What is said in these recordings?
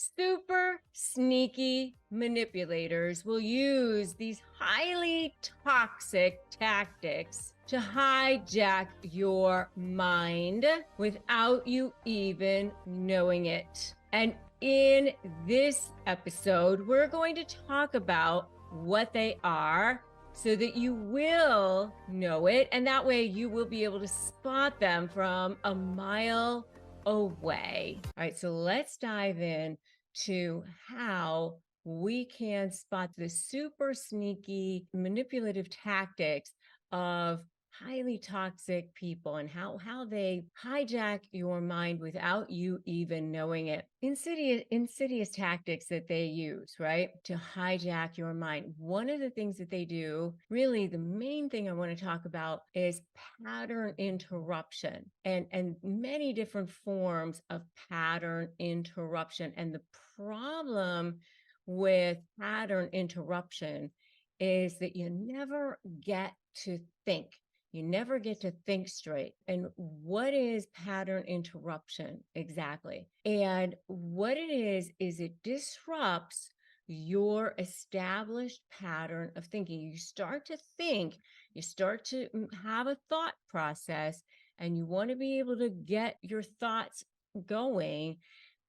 Super sneaky manipulators will use these highly toxic tactics to hijack your mind without you even knowing it. And in this episode, we're going to talk about what they are so that you will know it. And that way you will be able to spot them from a mile away. All right, so let's dive in to how we can spot the super sneaky manipulative tactics of highly toxic people and how they hijack your mind without you even knowing it. Insidious tactics that they use, right, to hijack your mind. One of the things that they do, really the main thing I want to talk about, is pattern interruption and many different forms of pattern interruption. And the problem with pattern interruption is that you never get to think. You never get to think straight. And what is pattern interruption exactly? And what it is it disrupts your established pattern of thinking. You start to think, you start to have a thought process, and you want to be able to get your thoughts going,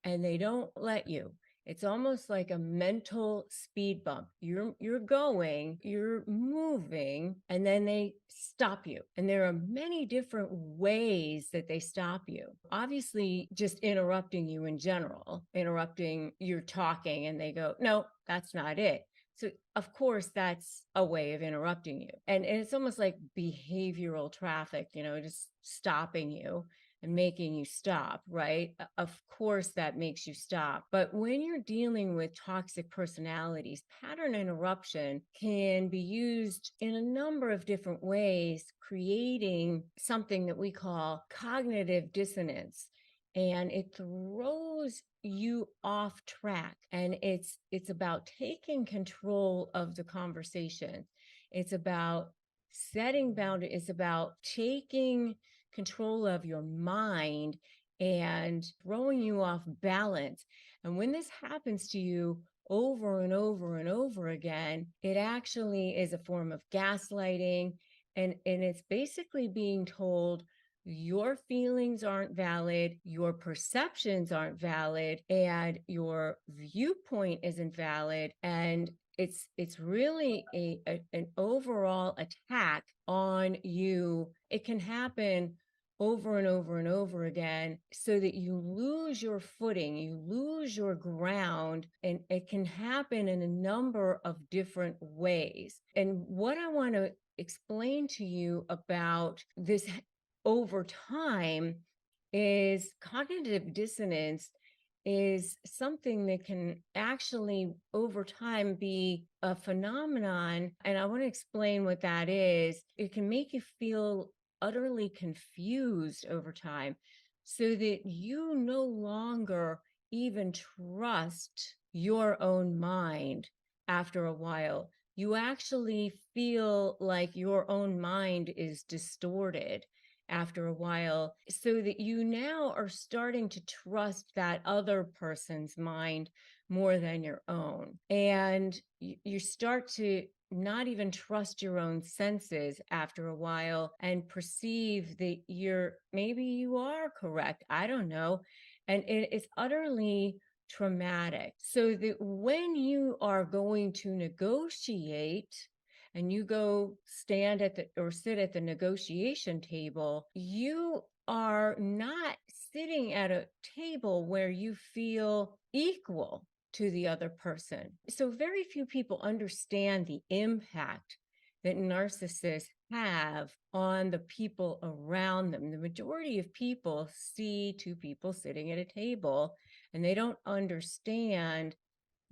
and they don't let you. It's almost like a mental speed bump. You're going, you're moving, and then they stop you. And there are many different ways that they stop you. Obviously, just interrupting you in general, interrupting your talking, and they go, no, that's not it. So, of course, that's a way of interrupting you. And it's almost like behavioral traffic, just stopping you and making you stop, right? Of course, that makes you stop. But when you're dealing with toxic personalities, pattern interruption can be used in a number of different ways, creating something that we call cognitive dissonance. And it throws you off track. And it's about taking control of the conversation. It's about setting boundaries. It's about taking control of your mind and throwing you off balance. And when this happens to you over and over and over again, it actually is a form of gaslighting. And it's basically being told your feelings aren't valid, your perceptions aren't valid, and your viewpoint isn't valid. And it's really an overall attack on you. It can happen over and over and over again, so that you lose your footing, you lose your ground, and it can happen in a number of different ways. And what I want to explain to you about this over time is cognitive dissonance is something that can actually over time be a phenomenon. And I want to explain what that is. It can make you feel utterly confused over time, so that you no longer even trust your own mind after a while. You actually feel like your own mind is distorted after a while, so that you now are starting to trust that other person's mind more than your own. And you start to not even trust your own senses after a while, and perceive that maybe you are correct. I don't know. And it's utterly traumatic. So that when you are going to negotiate, and you go stand at or sit at the negotiation table, you are not sitting at a table where you feel equal to the other person. So very few people understand the impact that narcissists have on the people around them. The majority of people see two people sitting at a table, and they don't understand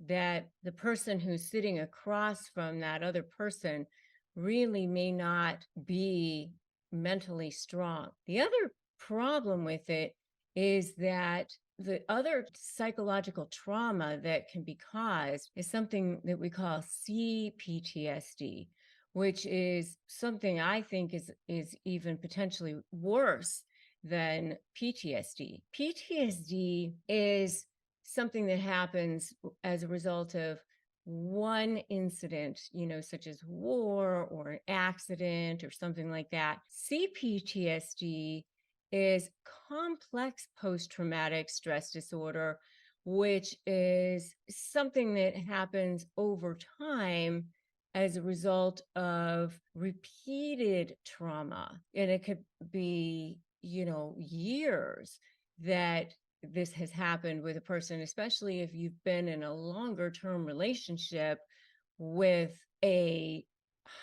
that the person who's sitting across from that other person really may not be mentally strong. The other problem with it is that the other psychological trauma that can be caused is something that we call CPTSD, which is something I think is even potentially worse than PTSD. PTSD is something that happens as a result of one incident, such as war or an accident or something like that. CPTSD is complex post-traumatic stress disorder, which is something that happens over time as a result of repeated trauma. And it could be, years that this has happened with a person, especially if you've been in a longer term relationship with a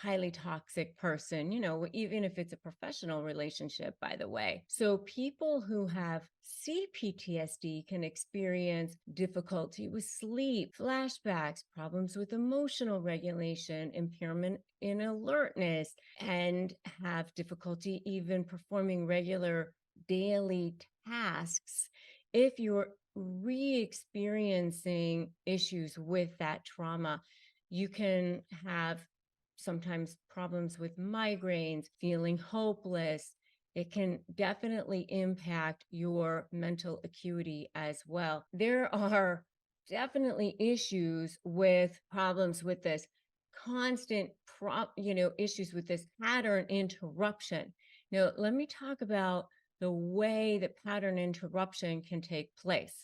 highly toxic person, even if it's a professional relationship, by the way. So people who have CPTSD can experience difficulty with sleep, flashbacks, problems with emotional regulation, impairment in alertness, and have difficulty even performing regular daily tasks if you're re-experiencing issues with that trauma. You can have sometimes problems with migraines, feeling hopeless. It can definitely impact your mental acuity as well. There are definitely issues with problems with this constant issues with this pattern interruption. Now, let me talk about the way that pattern interruption can take place.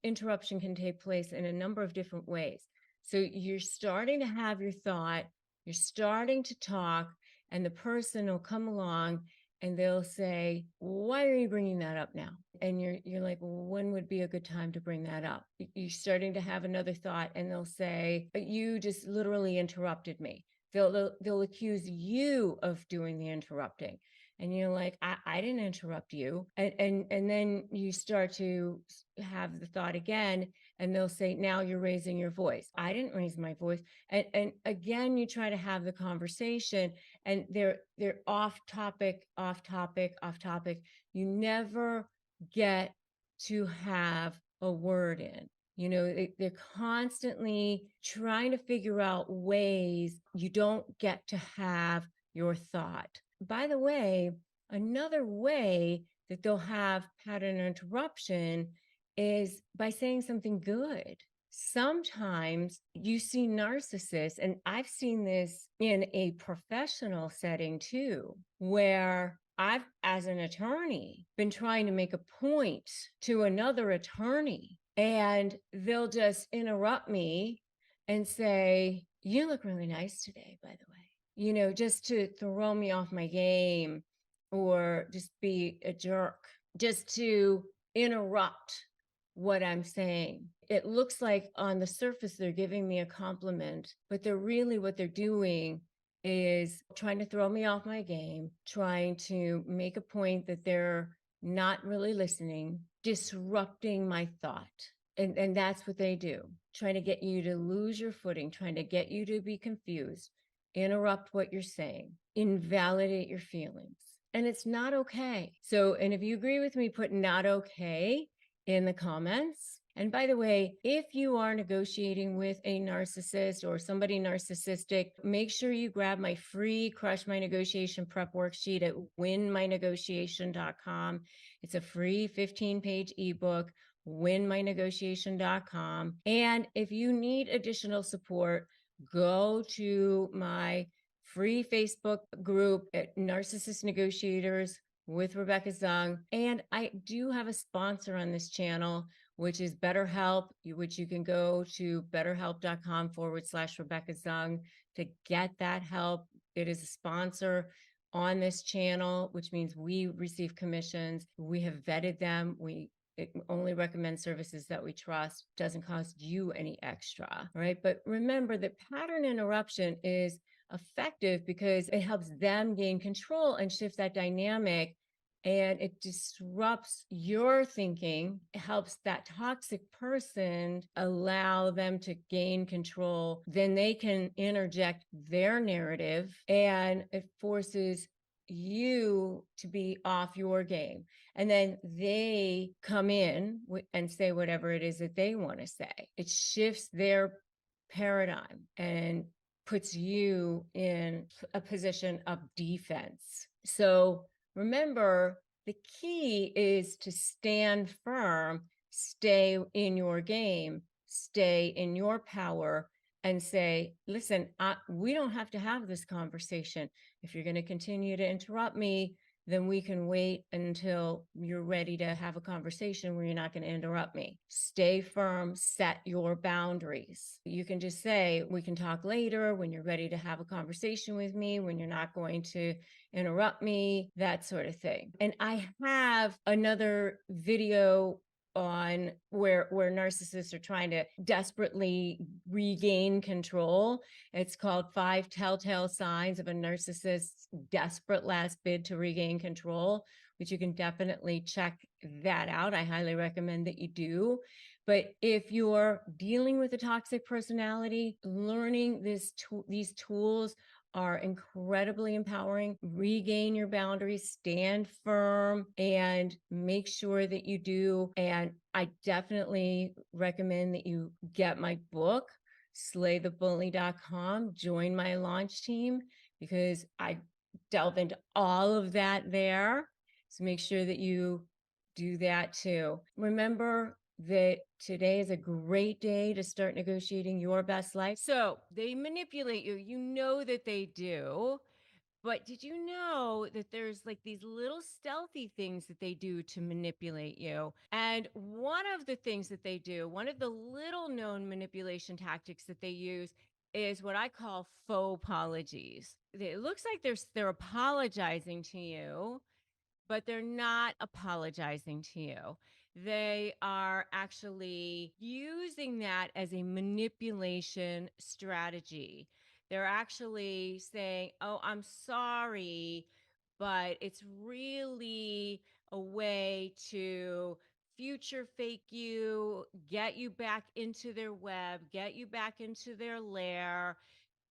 Interruption can take place in a number of different ways. So you're starting to have your thought, you're starting to talk, and the person will come along and they'll say, "Why are you bringing that up now?" And you're like, "Well, when would be a good time to bring that up?" You're starting to have another thought and they'll say, "But you just literally interrupted me." They'll accuse you of doing the interrupting. And you're like, I didn't interrupt you. And then you start to have the thought again, and they'll say, "Now you're raising your voice." I didn't raise my voice. And again, you try to have the conversation, and they're off topic, off topic, off topic. You never get to have a word in. They're constantly trying to figure out ways you don't get to have your thought. By the way, another way that they'll have pattern interruption is by saying something good. Sometimes you see narcissists, and I've seen this in a professional setting too, where I've, as an attorney, been trying to make a point to another attorney, and they'll just interrupt me and say, "You look really nice today, by the way." Just to throw me off my game, or just be a jerk, just to interrupt what I'm saying. It looks like on the surface they're giving me a compliment, but what they're doing is trying to throw me off my game, trying to make a point that they're not really listening, disrupting my thought. And that's what they do, trying to get you to lose your footing, trying to get you to be confused, interrupt what you're saying, invalidate your feelings. And it's not okay. So, and if you agree with me, put "not okay" in the comments. And by the way, if you are negotiating with a narcissist or somebody narcissistic, make sure you grab my free Crush My Negotiation Prep worksheet at winmynegotiation.com. It's a free 15-page ebook, winmynegotiation.com. And if you need additional support, go to my free Facebook group at Narcissist Negotiators with Rebecca Zung. And I do have a sponsor on this channel, which is BetterHelp, which you can go to betterhelp.com/Rebecca Zung to get that help. It is a sponsor on this channel, which means we receive commissions. We have vetted them. It only recommends services that we trust, doesn't cost you any extra, right? But remember that pattern interruption is effective because it helps them gain control and shift that dynamic, and it disrupts your thinking. It helps that toxic person allow them to gain control. Then they can interject their narrative, and it forces you to be off your game. And then they come in and say whatever it is that they want to say. It shifts their paradigm and puts you in a position of defense. So remember, the key is to stand firm stay in your game, stay in your power, and say, listen, we don't have to have this conversation. If you're going to continue to interrupt me, then we can wait until you're ready to have a conversation where you're not going to interrupt me. Stay firm, set your boundaries. You can just say, we can talk later when you're ready to have a conversation with me, when you're not going to interrupt me, that sort of thing. And I have another video on where narcissists are trying to desperately regain control. It's called 5 Telltale Signs of a Narcissist's Desperate Last Bid to Regain Control, which you can definitely check that out. I highly recommend that you do. But if you're dealing with a toxic personality, learning these tools are incredibly empowering. Regain your boundaries, stand firm, and make sure that you do. And I definitely recommend that you get my book, slaythebully.com, join my launch team, because I delve into all of that there. So make sure that you do that too. Remember that today is a great day to start negotiating your best life. So they manipulate you. You know that they do. But did you know that there's like these little stealthy things that they do to manipulate you? And one of the things that they do, one of the little known manipulation tactics that they use is what I call faux apologies. It looks like they're apologizing to you, but they're not apologizing to you. They are actually using that as a manipulation strategy. They're actually saying, oh, I'm sorry, but it's really a way to future fake you, get you back into their web, get you back into their lair,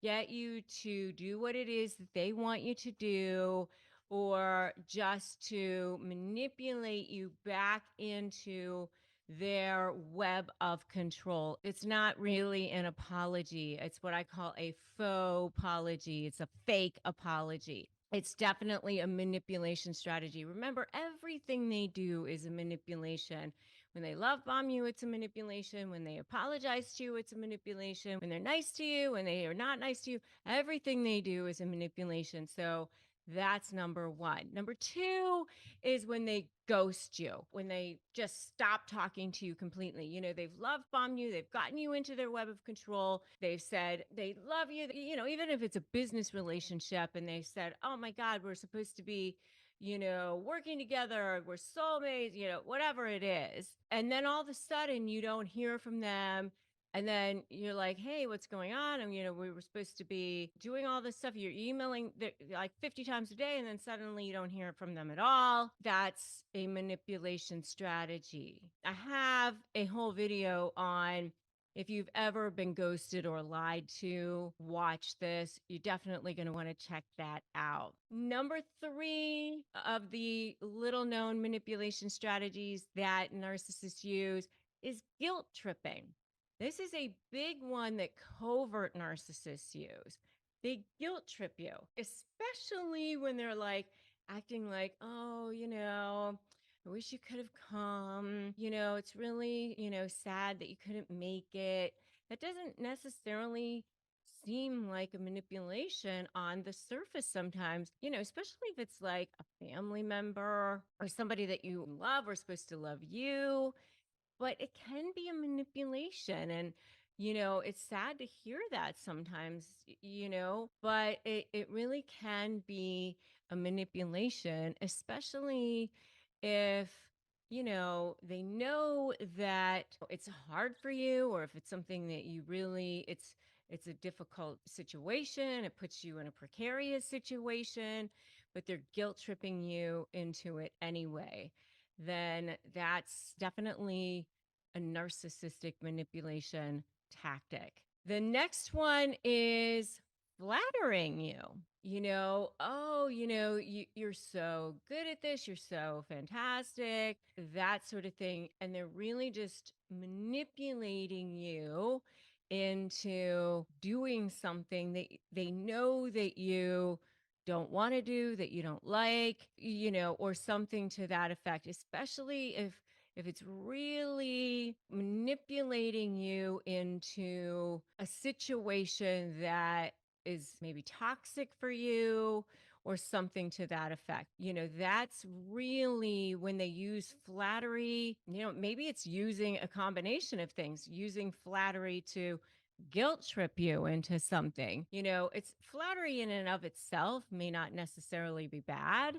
get you to do what it is that they want you to do, or just to manipulate you back into their web of control. It's not really an apology. It's what I call a faux apology. It's a fake apology. It's definitely a manipulation strategy. Remember, everything they do is a manipulation. When they love bomb you, it's a manipulation. When they apologize to you, it's a manipulation. When they're nice to you, when they are not nice to you, everything they do is a manipulation. So that's number one. Number two is when they ghost you, when they just stop talking to you completely. You know, they've love bombed you, they've gotten you into their web of control. They've said they love you, you know, even if it's a business relationship, and they said, oh my God, we're supposed to be, you know, working together, we're soulmates, you know, whatever it is. And then all of a sudden you don't hear from them. And then you're like, hey, what's going on? And, you know, we were supposed to be doing all this stuff. You're emailing like 50 times a day, and then suddenly you don't hear from them at all. That's a manipulation strategy. I have a whole video on, if you've ever been ghosted or lied to, watch this. You're definitely going to want to check that out. Number three of the little known manipulation strategies that narcissists use is guilt tripping. This is a big one that covert narcissists use. They guilt trip you, especially when they're like acting like, oh, you know, I wish you could have come. You know, it's really, you know, sad that you couldn't make it. That doesn't necessarily seem like a manipulation on the surface sometimes, you know, especially if it's like a family member or somebody that you love or supposed to love you, but it can be a manipulation. And you know, it's sad to hear that sometimes, you know, but it really can be a manipulation, especially if, you know, they know that it's hard for you, or if it's something that you really, it's a difficult situation, it puts you in a precarious situation, but they're guilt tripping you into it anyway. Then that's definitely a narcissistic manipulation tactic. The next one is flattering you. You know, oh, you know, you're so good at this, you're so fantastic, that sort of thing. And they're really just manipulating you into doing something that they know that you don't want to do, that you don't like, you know, or something to that effect, especially if it's really manipulating you into a situation that is maybe toxic for you or something to that effect. That's really when they use flattery. Maybe it's using a combination of things, using flattery to guilt trip you into something. It's flattery in and of itself may not necessarily be bad,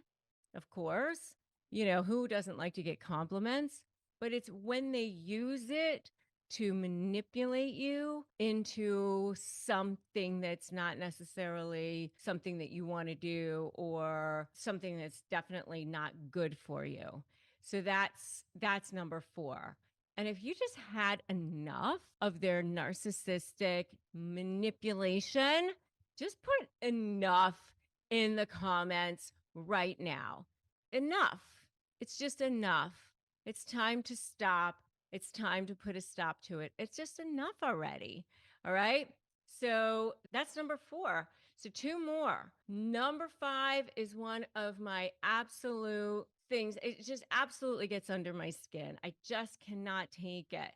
of course. Who doesn't like to get compliments? But it's when they use it to manipulate you into something that's not necessarily something that you want to do, or something that's definitely not good for you. So that's number 4. And if you just had enough of their narcissistic manipulation, just put enough in the comments right now. Enough. It's just enough. It's time to stop. It's time to put a stop to it. It's just enough already. All right. So that's number 4. So 2 more. Number 5 is one of my absolute things. It just absolutely gets under my skin. I just cannot take it.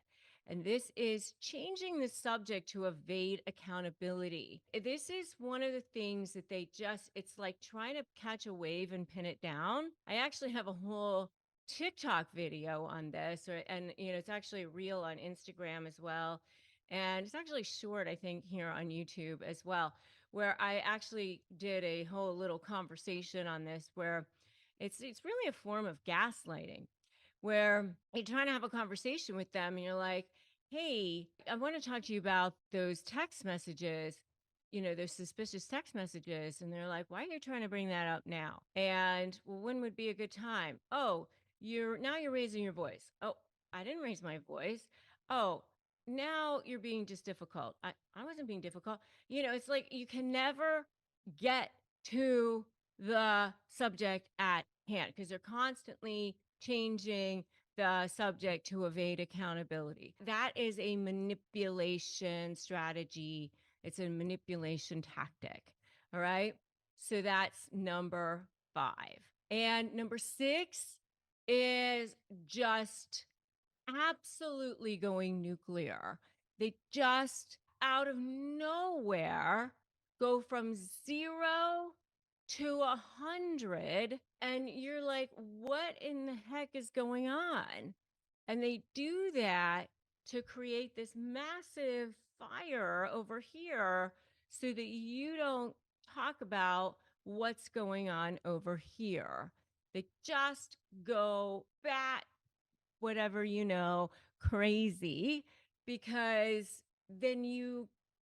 And this is changing the subject to evade accountability. This is one of the things that it's like trying to catch a wave and pin it down. I actually have a whole TikTok video on this, and it's actually a reel on Instagram as well. And it's actually short, I think, here on YouTube as well, where I actually did a whole little conversation on this, where it's really a form of gaslighting, where you're trying to have a conversation with them and you're like, hey, I want to talk to you about those text messages, those suspicious text messages. And they're like, why are you trying to bring that up now? And, well, when would be a good time? Oh, you're raising your voice. Oh, I didn't raise my voice. Oh, now you're being just difficult. I wasn't being difficult. It's like you can never get to the subject at hand because they're constantly changing the subject to evade accountability. That is a manipulation strategy. It's a manipulation tactic. All right. So that's number 5. And number 6 is just absolutely going nuclear. They just out of nowhere go from 0 to 100. And you're like, what in the heck is going on? And they do that to create this massive fire over here so that you don't talk about what's going on over here. They just go bat, whatever, crazy, because then you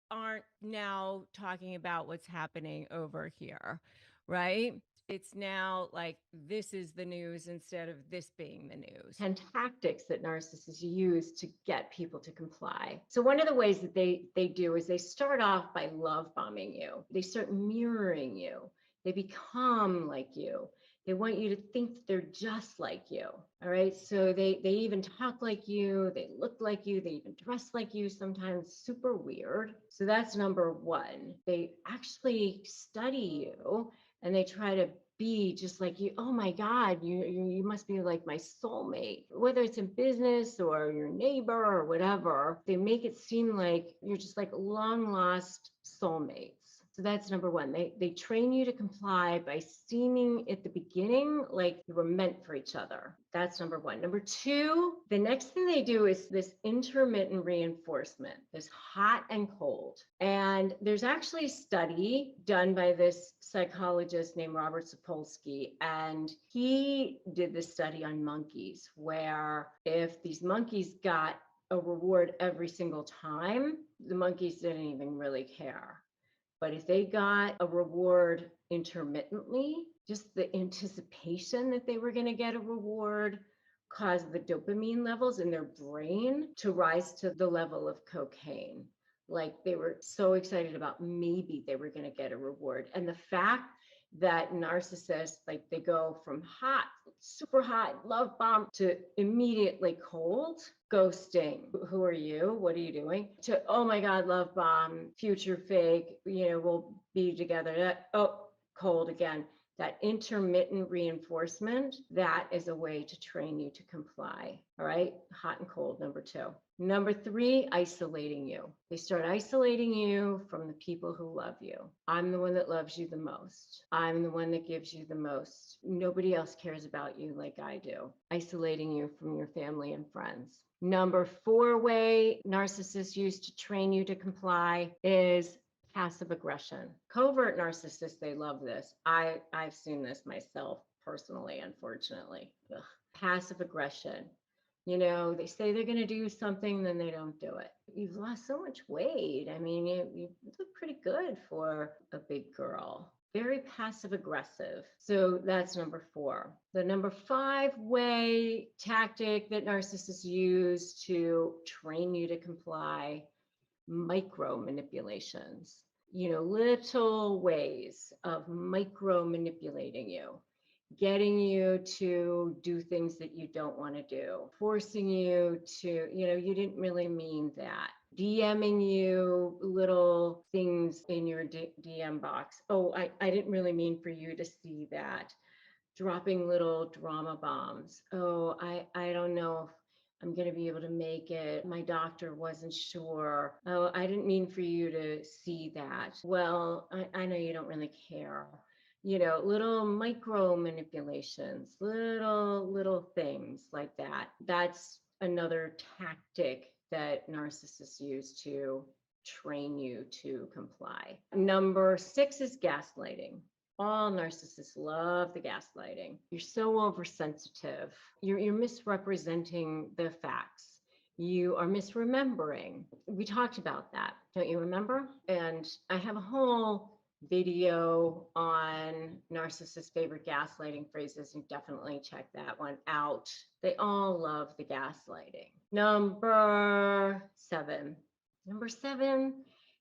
aren't now talking about what's happening over here, right? It's now like this is the news instead of this being the news. And tactics that narcissists use to get people to comply. So one of the ways that they do is they start off by love bombing you. They start mirroring you. They become like you. They want you to think that they're just like you. All right. So they even talk like you. They look like you. They even dress like you, sometimes super weird. So that's number 1. They actually study you and they try to be just like you. Oh my God, you must be like my soulmate. Whether it's in business or your neighbor or whatever, they make it seem like you're just like long lost soulmates. So that's number 1. They train you to comply by seeming at the beginning like you were meant for each other. That's number 1. Number 2, the next thing they do is this intermittent reinforcement, this hot and cold. And there's actually a study done by this psychologist named Robert Sapolsky, and he did this study on monkeys, where if these monkeys got a reward every single time, the monkeys didn't even really care. But if they got a reward intermittently, just the anticipation that they were going to get a reward caused the dopamine levels in their brain to rise to the level of cocaine. Like they were so excited about maybe they were going to get a reward. And the fact that narcissists, like they go from hot, super hot, love bomb to immediately cold, ghosting. Who are you? What are you doing? To, oh my God, love bomb, future fake, we'll be together. Oh, cold again. that intermittent reinforcement, that is a way to train you to comply. All right. Hot and cold, number 2. Number 3, isolating you. They start isolating you from the people who love you. I'm the one that loves you the most. I'm the one that gives you the most. Nobody else cares about you like I do. Isolating you from your family and friends. Number 4 way narcissists use to train you to comply is passive aggression. Covert narcissists, they love this. I've seen this myself personally, unfortunately. Ugh. Passive aggression. You know, they say they're going to do something, then they don't do it. You've lost so much weight. I mean, you look pretty good for a big girl. Very passive aggressive. So that's number 4. The number 5 way tactic that narcissists use to train you to comply, micro manipulations. You know, little ways of micro manipulating you, getting you to do things that you don't want to do, forcing you to, you know, you didn't really mean that. DMing you little things in your DM box. Oh, I didn't really mean for you to see that. Dropping little drama bombs. Oh, I don't know if I'm going to be able to make it. My doctor wasn't sure. Oh, I didn't mean for you to see that. Well, I know you don't really care. You know, little micro manipulations, little things like that. That's another tactic that narcissists use to train you to comply. Number 6 is gaslighting. All narcissists love the gaslighting. You're so oversensitive. You're misrepresenting the facts. You are misremembering. We talked about that, don't you remember? And I have a whole video on narcissists' favorite gaslighting phrases. You definitely check that one out. They all love the gaslighting. Number 7. Number 7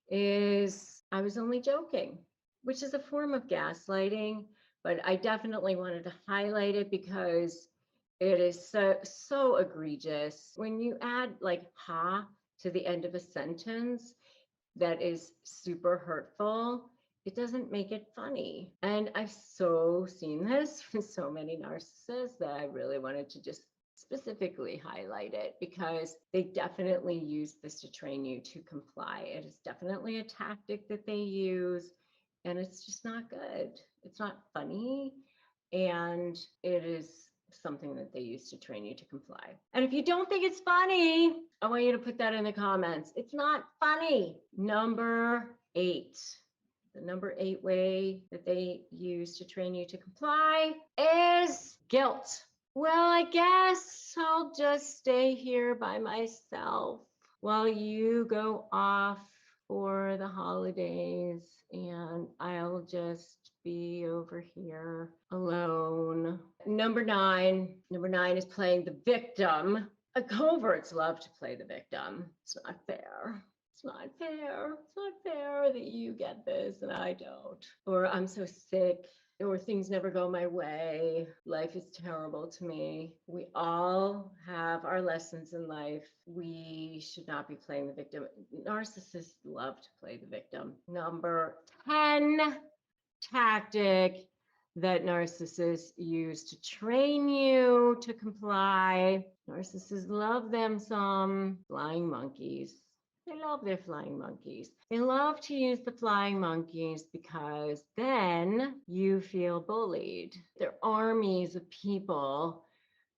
is I was only joking, which is a form of gaslighting, but I definitely wanted to highlight it because it is so egregious. When you add like ha to the end of a sentence that is super hurtful, it doesn't make it funny. And I've so seen this with so many narcissists that I really wanted to just specifically highlight it because they definitely use this to train you to comply. It is definitely a tactic that they use, and it's just not good. It's not funny, and it is something that they use to train you to comply. And if you don't think it's funny, I want you to put that in the comments. It's not funny. Number 8. The number 8 way that they use to train you to comply is guilt. Well, I guess I'll just stay here by myself while you go off for the holidays, and I'll just be over here alone. Number 9 is playing the victim. Coverts love to play the victim. It's not fair. It's not fair. It's not fair that you get this and I don't. Or I'm so sick. Or things never go my way. Life is terrible to me. We all have our lessons in life. We should not be playing the victim. Narcissists love to play the victim. Number 10 tactic that narcissists use to train you to comply. Narcissists love them some flying monkeys. They love their flying monkeys. They love to use the flying monkeys because then you feel bullied. They're armies of people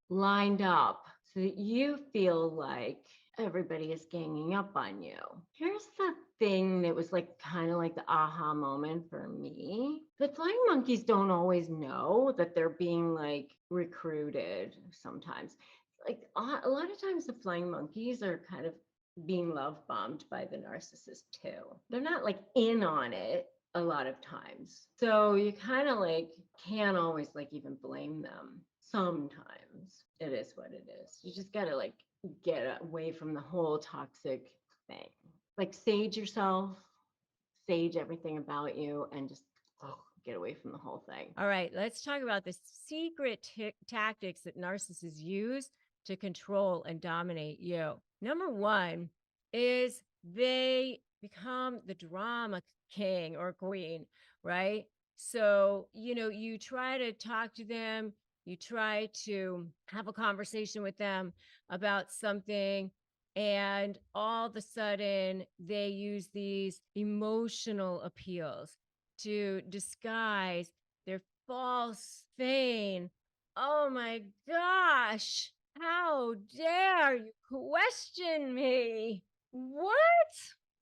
lined up so that you feel like everybody is ganging up on you. Here's the thing that was like kind of like the aha moment for me. The flying monkeys don't always know that they're being like recruited sometimes. Like a lot of times the flying monkeys are kind of being love bombed by the narcissist too. They're not like in on it a lot of times. So you kind of like can't always like even blame them. Sometimes it is what it is. You just got to like get away from the whole toxic thing. Like sage yourself, sage everything about you, and just get away from the whole thing. All right, let's talk about the secret tactics that narcissists use to control and dominate you. Number 1 is they become the drama king or queen, right? So, you try to talk to them, you try to have a conversation with them about something, and all of a sudden they use these emotional appeals to disguise their false feign. Oh my gosh, how dare you question me? What?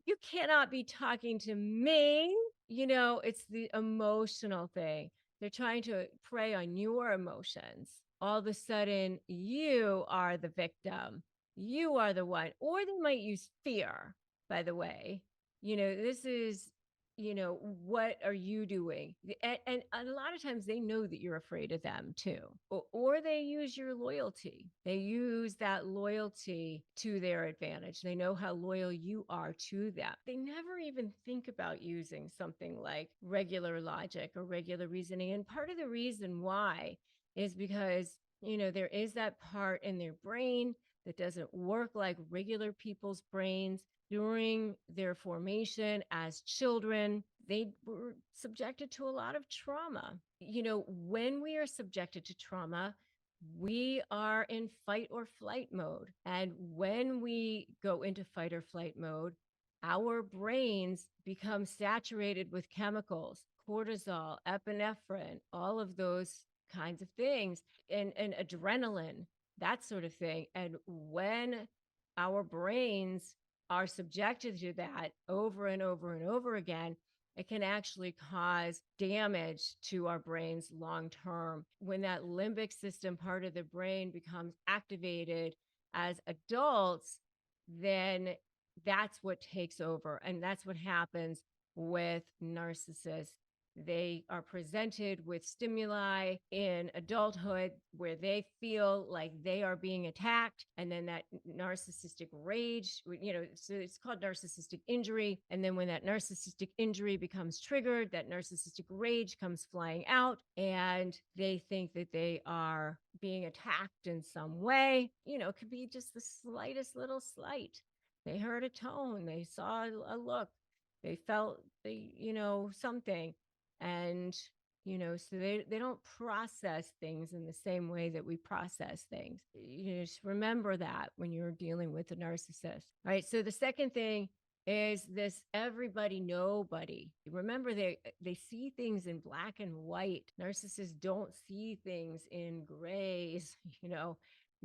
You cannot be talking to me. It's the emotional thing. They're trying to prey on your emotions. All of a sudden, you are the victim. You are the one. Or they might use fear, by the way. This is, what are you doing? And a lot of times they know that you're afraid of them too. Or they use your loyalty. They use that loyalty to their advantage. They know how loyal you are to them. They never even think about using something like regular logic or regular reasoning. And part of the reason why is because, there is that part in their brain that doesn't work like regular people's brains. During their formation as children, they were subjected to a lot of trauma. When we are subjected to trauma, we are in fight or flight mode. And when we go into fight or flight mode, our brains become saturated with chemicals, cortisol, epinephrine, all of those kinds of things, and adrenaline, that sort of thing. And when our brains are subjected to that over and over and over again, it can actually cause damage to our brains long term. When that limbic system part of the brain becomes activated as adults, then that's what takes over. And that's what happens with narcissists. They are presented with stimuli in adulthood where they feel like they are being attacked. And then that narcissistic rage, so it's called narcissistic injury. And then when that narcissistic injury becomes triggered, that narcissistic rage comes flying out and they think that they are being attacked in some way. It could be just the slightest little slight. They heard a tone, they saw a look, they felt something. And so they don't process things in the same way that we process things. Just remember that when you're dealing with a narcissist. All right, so the second thing is this everybody nobody. Remember, they see things in black and white. Narcissists don't see things in grays. You're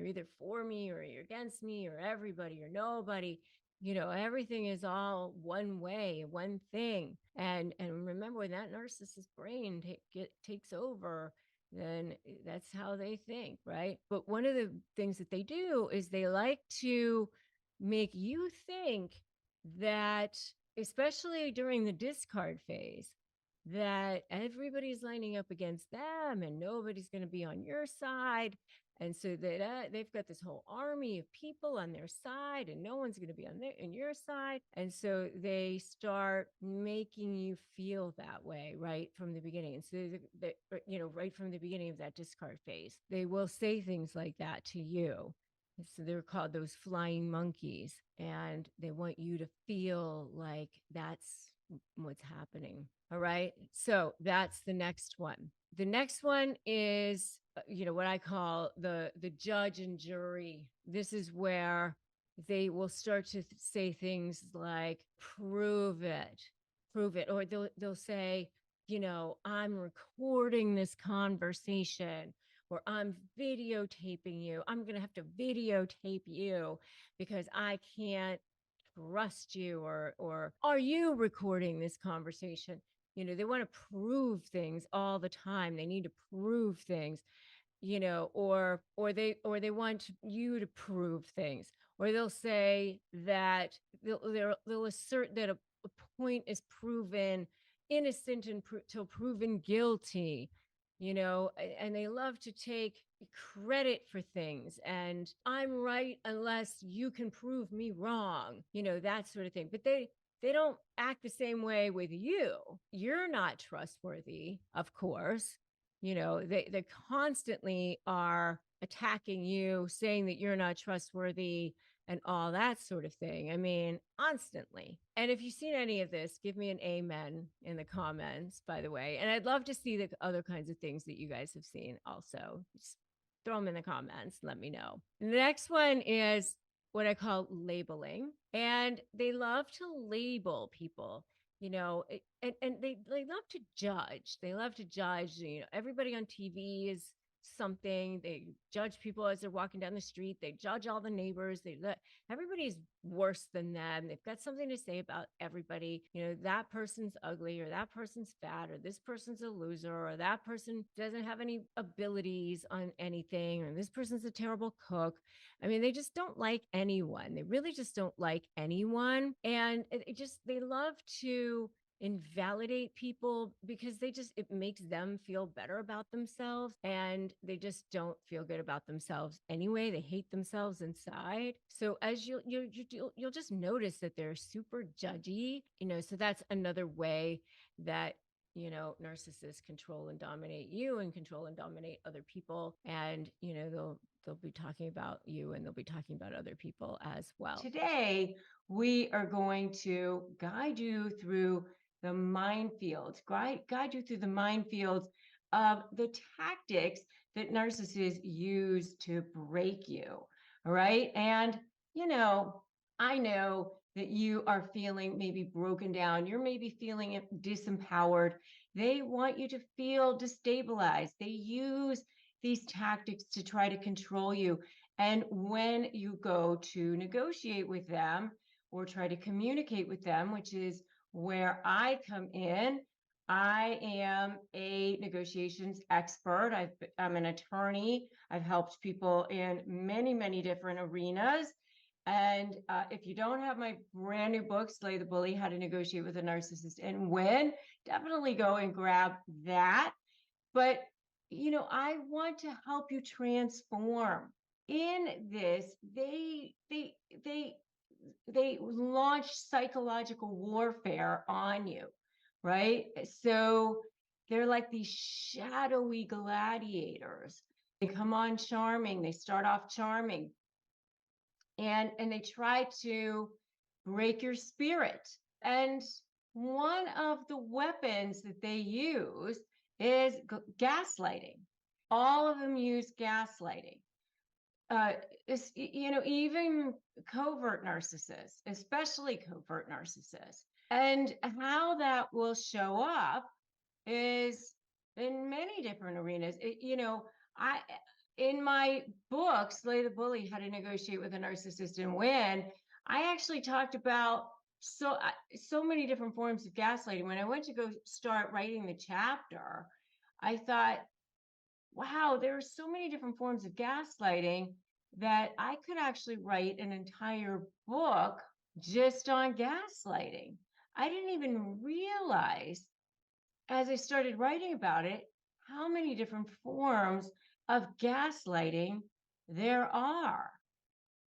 either for me or you're against me, or everybody or nobody. Everything is all one way, one thing. And remember, when that narcissist brain takes over, then that's how they think, right? But one of the things that they do is they like to make you think that, especially during the discard phase, that everybody's lining up against them and nobody's going to be on your side. And so that they've got this whole army of people on their side and no one's going to be on your side. And so they start making you feel that way right from the beginning. And so right from the beginning of that discard phase, they will say things like that to you. So they're called those flying monkeys, and they want you to feel like that's what's happening. All right. So that's the next one. The next one is, what I call the judge and jury. This is where they will start to say things like, prove it, or they'll say, I'm recording this conversation, or I'm videotaping you. I'm going to have to videotape you because I can't trust you, or are you recording this conversation? They want to prove things all the time. They need to prove things, or they want you to prove things, or they'll say that they'll assert that a point is proven innocent until proven guilty, and they love to take credit for things, and I'm right unless you can prove me wrong, that sort of thing. But they don't act the same way with you. You're not trustworthy, of course. They constantly are attacking you, saying that you're not trustworthy, and all that sort of thing. I mean, constantly. And if you've seen any of this, give me an amen in the comments, by the way. And I'd love to see the other kinds of things that you guys have seen also. Just throw them in the comments. Let me know. The next one is what I call labeling. And they love to label people, and they love to judge. They love to judge, everybody on TV is something. They judge people as they're walking down the street. They judge all the neighbors. Everybody's worse than them. They've got something to say about everybody. That person's ugly, or that person's fat, or this person's a loser, or that person doesn't have any abilities on anything, or this person's a terrible cook. I mean, they just don't like anyone. They really just don't like anyone. And they love to invalidate people because it makes them feel better about themselves, and they just don't feel good about themselves anyway. They hate themselves inside. So as you'll just notice that they're super judgy, so that's another way that narcissists control and dominate you and control and dominate other people. And they'll be talking about you, and they'll be talking about other people as well. Today we are going to guide you through the minefields, guide you through the minefields of the tactics that narcissists use to break you. All right. And, I know that you are feeling maybe broken down. You're maybe feeling disempowered. They want you to feel destabilized. They use these tactics to try to control you. And when you go to negotiate with them or try to communicate with them, which is where I come in, I am a negotiations expert. I'm an attorney. I've helped people in many, many different arenas. And if you don't have my brand new book, Slay the Bully, How to Negotiate with a Narcissist and Win, definitely go and grab that. But, I want to help you transform. In this, they launch psychological warfare on you, right? So they're like these shadowy gladiators. They come on charming. They start off charming, and they try to break your spirit. And one of the weapons that they use is gaslighting. All of them use gaslighting. Even covert narcissists, especially covert narcissists. And how that will show up is in many different arenas. In my book, Slay the Bully, How to Negotiate with a Narcissist and Win, I actually talked about so many different forms of gaslighting. When I went to go start writing the chapter, I thought, wow, there are so many different forms of gaslighting that I could actually write an entire book just on gaslighting. I didn't even realize, as I started writing about it, how many different forms of gaslighting there are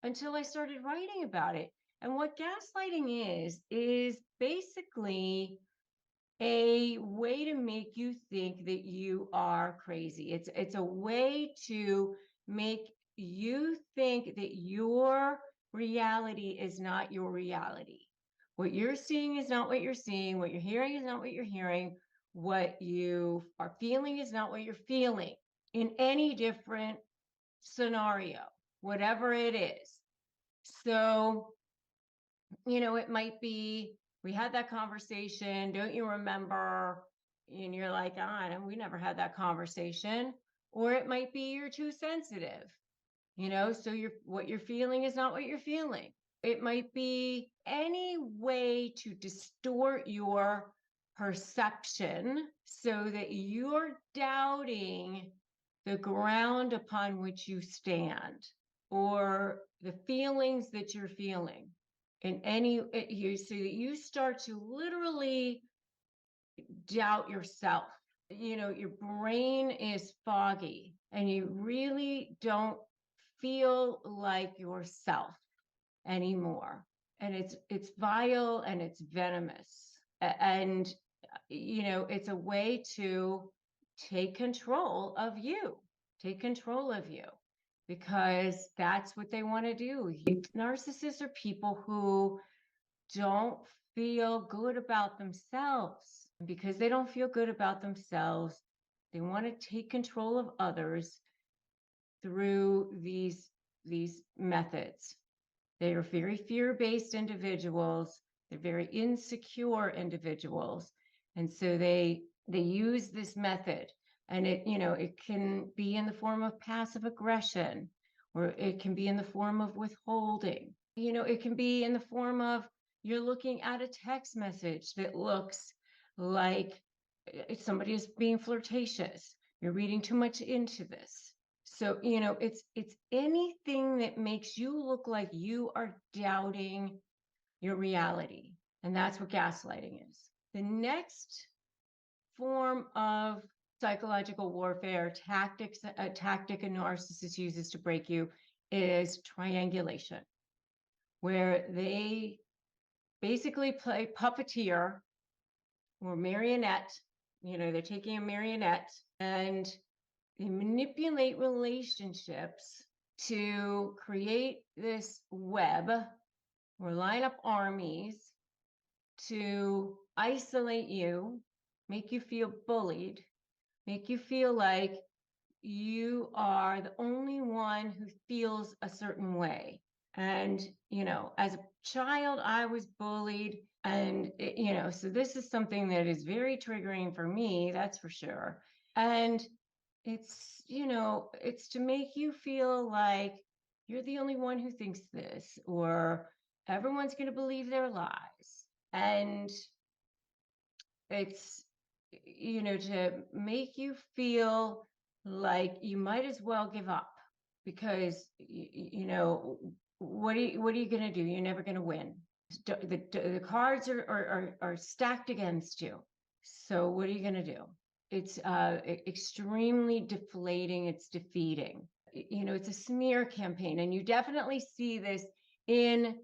until I started writing about it. And what gaslighting is basically a way to make you think that you are crazy. It's a way to make you think that your reality is not your reality. What you're seeing is not what you're seeing. What you're hearing is not what you're hearing. What you are feeling is not what you're feeling in any different scenario, whatever it is. So, it might be, we had that conversation, don't you remember? And you're like, we never had that conversation. Or it might be you're too sensitive, so what you're feeling is not what you're feeling. It might be any way to distort your perception so that you're doubting the ground upon which you stand, or the feelings that you're feeling. So that you start to literally doubt yourself. Your brain is foggy and you really don't feel like yourself anymore. And it's vile and it's venomous. And it's a way to take control of you. because that's what they want to do. Narcissists are people who don't feel good about themselves. Because they don't feel good about themselves, they want to take control of others through these methods. They are very fear-based individuals. They're very insecure individuals. And so they use this method, and it can be in the form of passive aggression, or it can be in the form of withholding. It can be in the form of you're looking at a text message that looks like somebody is being flirtatious. You're reading too much into this. So, it's anything that makes you look like you are doubting your reality. And that's what gaslighting is. The next form of psychological warfare tactic a narcissist uses to break you is triangulation, where they basically play puppeteer or marionette. They're taking a marionette and they manipulate relationships to create this web or line up armies to isolate you, make you feel bullied, make you feel like you are the only one who feels a certain way. And, as a child, I was bullied. And, so this is something that is very triggering for me, that's for sure. And it's, it's to make you feel like you're the only one who thinks this, or everyone's going to believe their lies. And it's, to make you feel like you might as well give up because, what are you going to do? You're never going to win. The cards are stacked against you. So what are you going to do? It's extremely deflating. It's defeating. It's a smear campaign, and you definitely see this in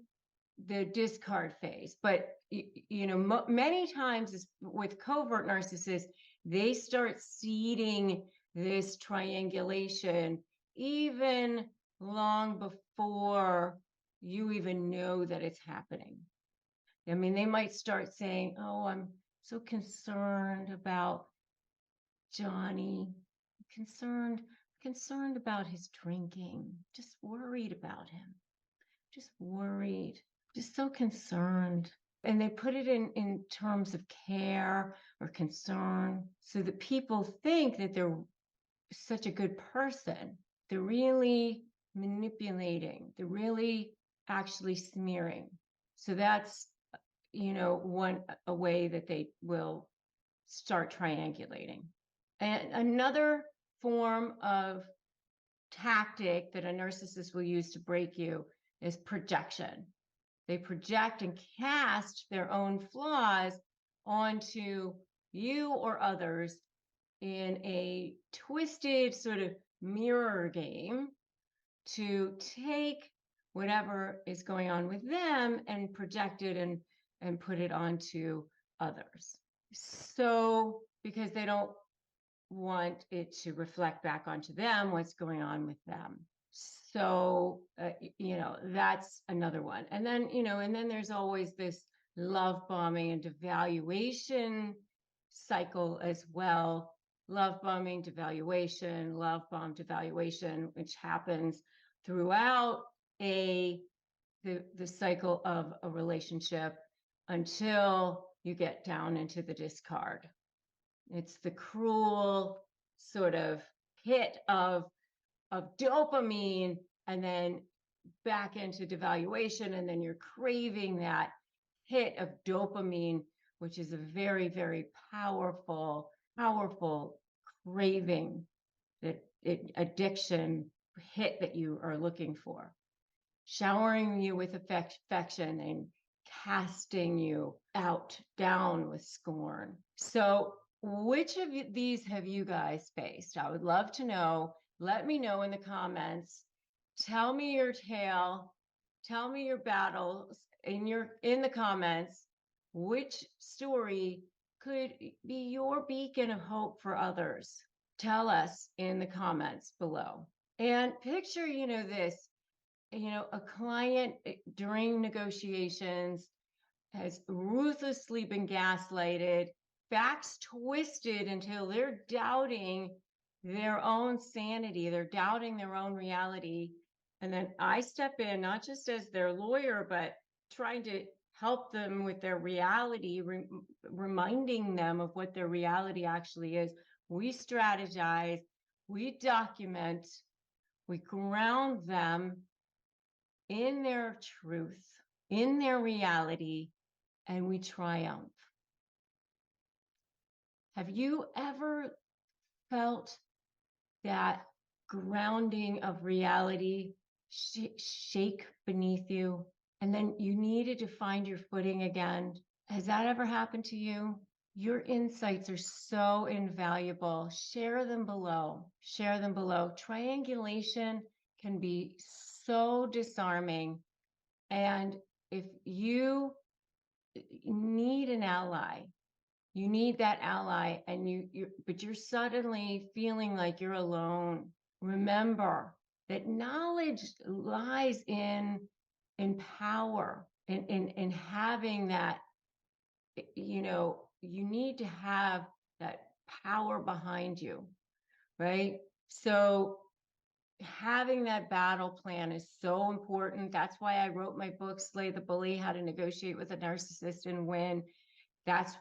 the discard phase. But many times with covert narcissists, they start seeding this triangulation even long before you even know that it's happening. I mean, they might start saying, "Oh, I'm so concerned about Johnny, concerned about his drinking, just worried about him, just worried, just so concerned." And they put it in terms of care or concern so that people think that they're such a good person. They're really manipulating. They're really actually smearing. So that's, a way that they will start triangulating. And another form of tactic that a narcissist will use to break you is projection. They project and cast their own flaws onto you or others in a twisted sort of mirror game to take whatever is going on with them and project it and put it onto others. So because they don't want it to reflect back onto them what's going on with them. So, that's another one. And then, there's always this love bombing and devaluation cycle as well. Love bombing, devaluation, love bomb, devaluation, which happens throughout the cycle of a relationship until you get down into the discard. It's the cruel sort of hit of dopamine and then back into devaluation, and then you're craving that hit of dopamine, which is a very, very powerful craving, addiction hit that you are looking for, showering you with affection and casting you out down with scorn. So which of these have you guys faced? I would love to know. Let me know in the comments. Tell me your tale. Tell me your battles in the comments. Which story could be your beacon of hope for others? Tell us in the comments below. And picture, this, a client during negotiations has ruthlessly been gaslighted, facts twisted until they're doubting their own sanity, they're doubting their own reality. And then I step in, not just as their lawyer, but trying to help them with their reality, reminding them of what their reality actually is. We strategize, we document, we ground them in their truth, in their reality, and we triumph. Have you ever felt that grounding of reality shake beneath you, and then you needed to find your footing again? Has that ever happened to you? Your insights are so invaluable. Share them below. Share them below. Triangulation can be so disarming. And if you need an ally, you need that ally, and but you're suddenly feeling like you're alone. Remember that knowledge lies in power, in having that, you need to have that power behind you, right? So having that battle plan is so important. That's why I wrote my book, Slay the Bully: How to Negotiate with a Narcissist and Win. That's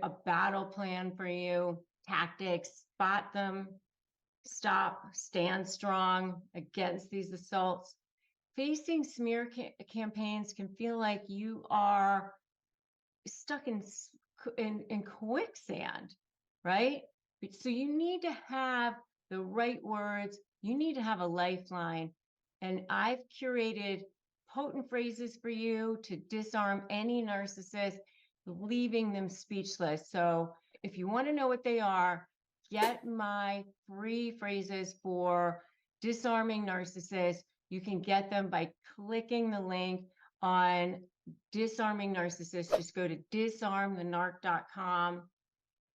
a battle plan for you. Tactics: spot them, stop, stand strong against these assaults. Facing smear campaigns can feel like you are stuck in quicksand, right? So you need to have the right words. You need to have a lifeline. And I've curated potent phrases for you to disarm any narcissist, leaving them speechless. So if you want to know what they are, get my free phrases for disarming narcissists. You can get them by clicking the link on disarming narcissists. Just go to disarmthenarc.com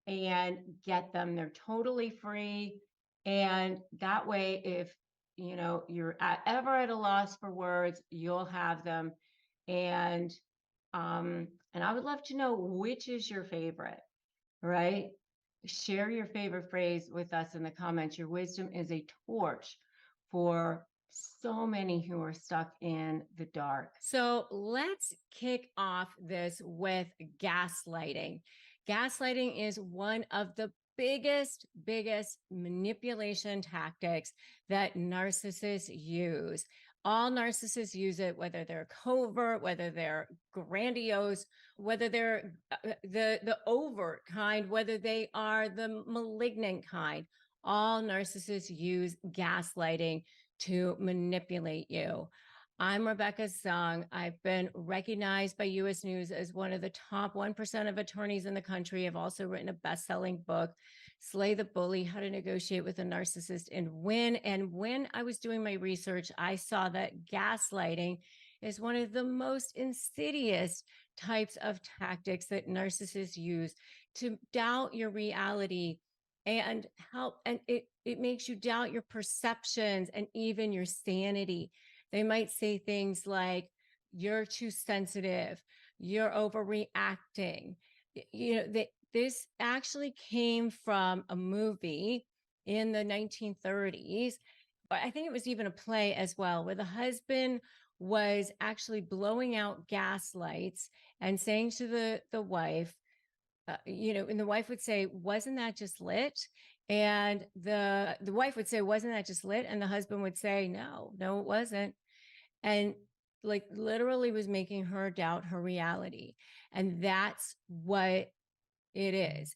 and get them. They're totally free. And that way, if you're ever at a loss for words, you'll have them. And I would love to know which is your favorite, right? Share your favorite phrase with us in the comments. Your wisdom is a torch for so many who are stuck in the dark. So let's kick off this with gaslighting. Gaslighting is one of the biggest manipulation tactics that narcissists use. All narcissists use it, whether they're covert, whether they're grandiose, whether they're the overt kind, whether they are the malignant kind. All narcissists use gaslighting to manipulate you. I'm Rebecca Zung. I've been recognized by US News as one of the top 1% of attorneys in the country. I've also written a best-selling book, Slay the Bully: How to Negotiate with a Narcissist and Win. And when I was doing my research, I saw that gaslighting is one of the most insidious types of tactics that narcissists use to doubt your reality and it makes you doubt your perceptions and even your sanity. They might say things like, you're too sensitive, you're overreacting. This actually came from a movie in the 1930s. I think it was even a play as well, where the husband was actually blowing out gas lights and saying to the wife, and the wife would say, wasn't that just lit? And the wife would say, wasn't that just lit? And the husband would say, no, it wasn't. And like literally was making her doubt her reality. And that's what it is.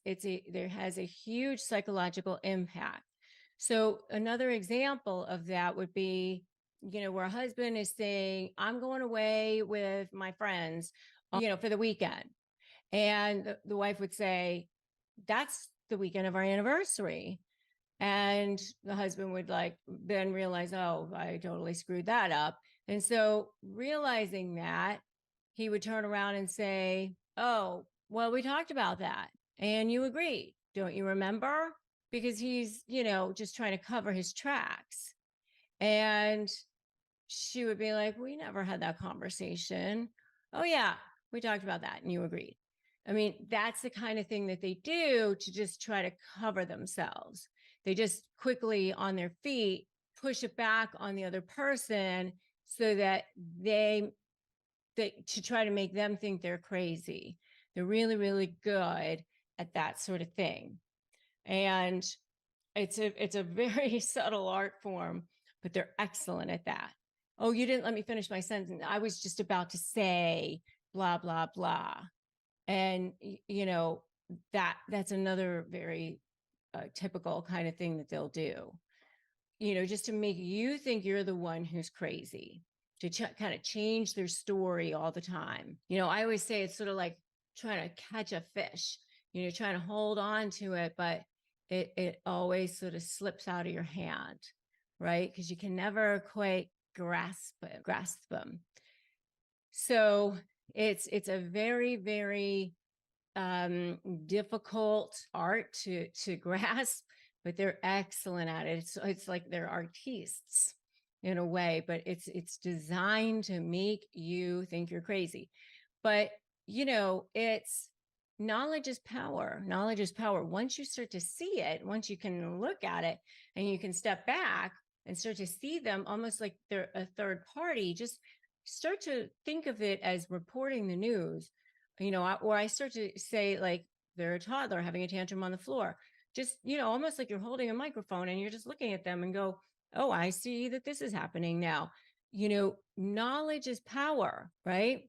There has a huge psychological impact. So another example of that would be, where a husband is saying, I'm going away with my friends, for the weekend. And the wife would say, that's the weekend of our anniversary. And the husband would then realize, oh, I totally screwed that up. And so realizing that, he would turn around and say, oh, well, we talked about that and you agreed. Don't you remember? Because he's, just trying to cover his tracks. And she would be like, we never had that conversation. Oh, yeah, we talked about that and you agreed. I mean, that's the kind of thing that they do to just try to cover themselves. They just quickly on their feet push it back on the other person so that to try to make them think they're crazy. They're really, really good at that sort of thing. And it's a very subtle art form, but they're excellent at that. Oh, you didn't let me finish my sentence. I was just about to say blah, blah, blah. And, that's another very typical kind of thing that they'll do, just to make you think you're the one who's crazy, to kind of change their story all the time. I always say it's sort of like trying to catch a fish, trying to hold on to it, but it always sort of slips out of your hand, right? Because you can never quite grasp them. So it's a very, very difficult art to grasp, but they're excellent at it. It's like they're artists in a way, but it's designed to make you think you're crazy. But it's knowledge is power. Knowledge is power. Once you start to see it, once you can look at it and you can step back and start to see them almost like they're a third party, just start to think of it as reporting the news, or I start to say like they're a toddler having a tantrum on the floor, just, almost like you're holding a microphone and you're just looking at them and go, oh, I see that this is happening now. Knowledge is power, right?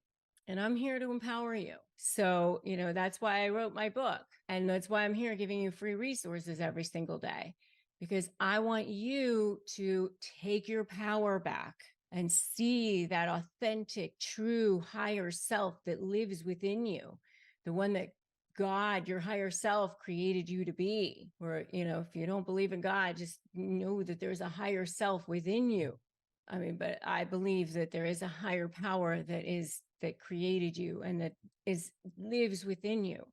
And I'm here to empower you. So, that's why I wrote my book. And that's why I'm here giving you free resources every single day, because I want you to take your power back and see that authentic, true, higher self that lives within you, the one that God, your higher self, created you to be. Or, if you don't believe in God, just know that there's a higher self within you. I mean, but I believe that there is a higher power that created you and that lives within you.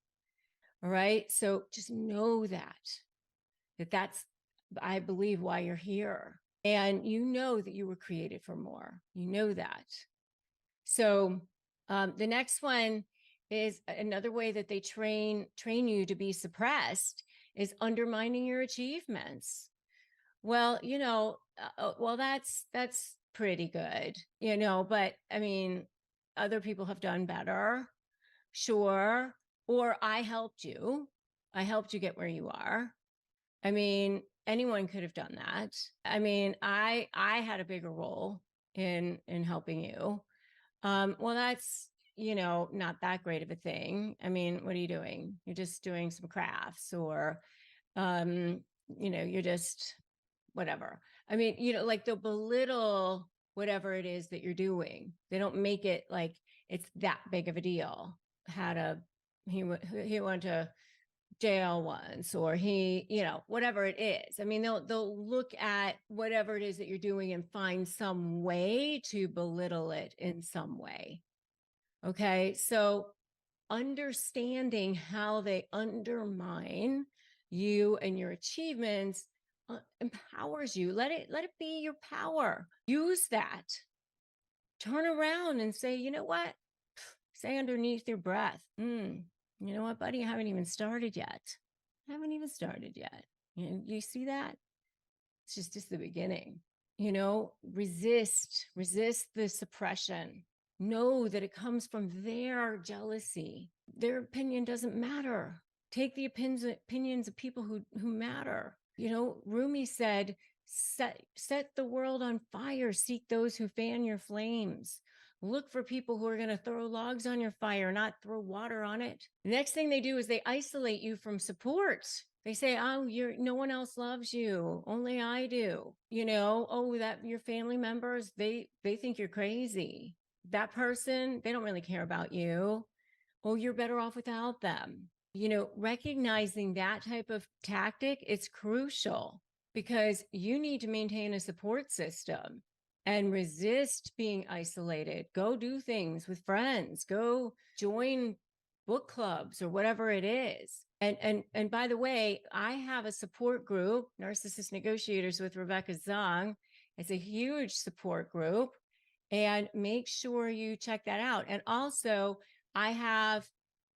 All right. So just know that's, I believe, why you're here. And that you were created for more. That. So the next one is another way that they train you to be suppressed is undermining your achievements. Well, that's pretty good, but I mean, other people have done better. Sure. Or I helped you get where you are. I mean, anyone could have done that. I mean, I had a bigger role in helping you. Well, that's, not that great of a thing. I mean, what are you doing? You're just doing some crafts or, you're just whatever. I mean, like they'll belittle whatever it is that you're doing. They don't make it like it's that big of a deal. He went to jail once, or he, whatever it is. I mean, they'll look at whatever it is that you're doing and find some way to belittle it in some way. Okay. So understanding how they undermine you and your achievements empowers you. Let it be your power. Use that. Turn around and say, you know what? Say underneath your breath, you know what, buddy? I haven't even started yet. You see that? It's just the beginning. Resist the suppression. Know that it comes from their jealousy. Their opinion doesn't matter. Take the opinions of people who matter. Rumi said, set the world on fire. Seek those who fan your flames. Look for people who are going to throw logs on your fire, not throw water on it. The next thing they do is they isolate you from support. They say, oh, no one else loves you. Only I do. That your family members, they think you're crazy. That person, they don't really care about you. Oh, you're better off without them. Recognizing that type of tactic, it's crucial because you need to maintain a support system and resist being isolated. Go do things with friends. Go join book clubs or whatever it is. And by the way, I have a support group, Narcissist Negotiators with Rebecca Zung. It's a huge support group, and make sure you check that out. And also, I have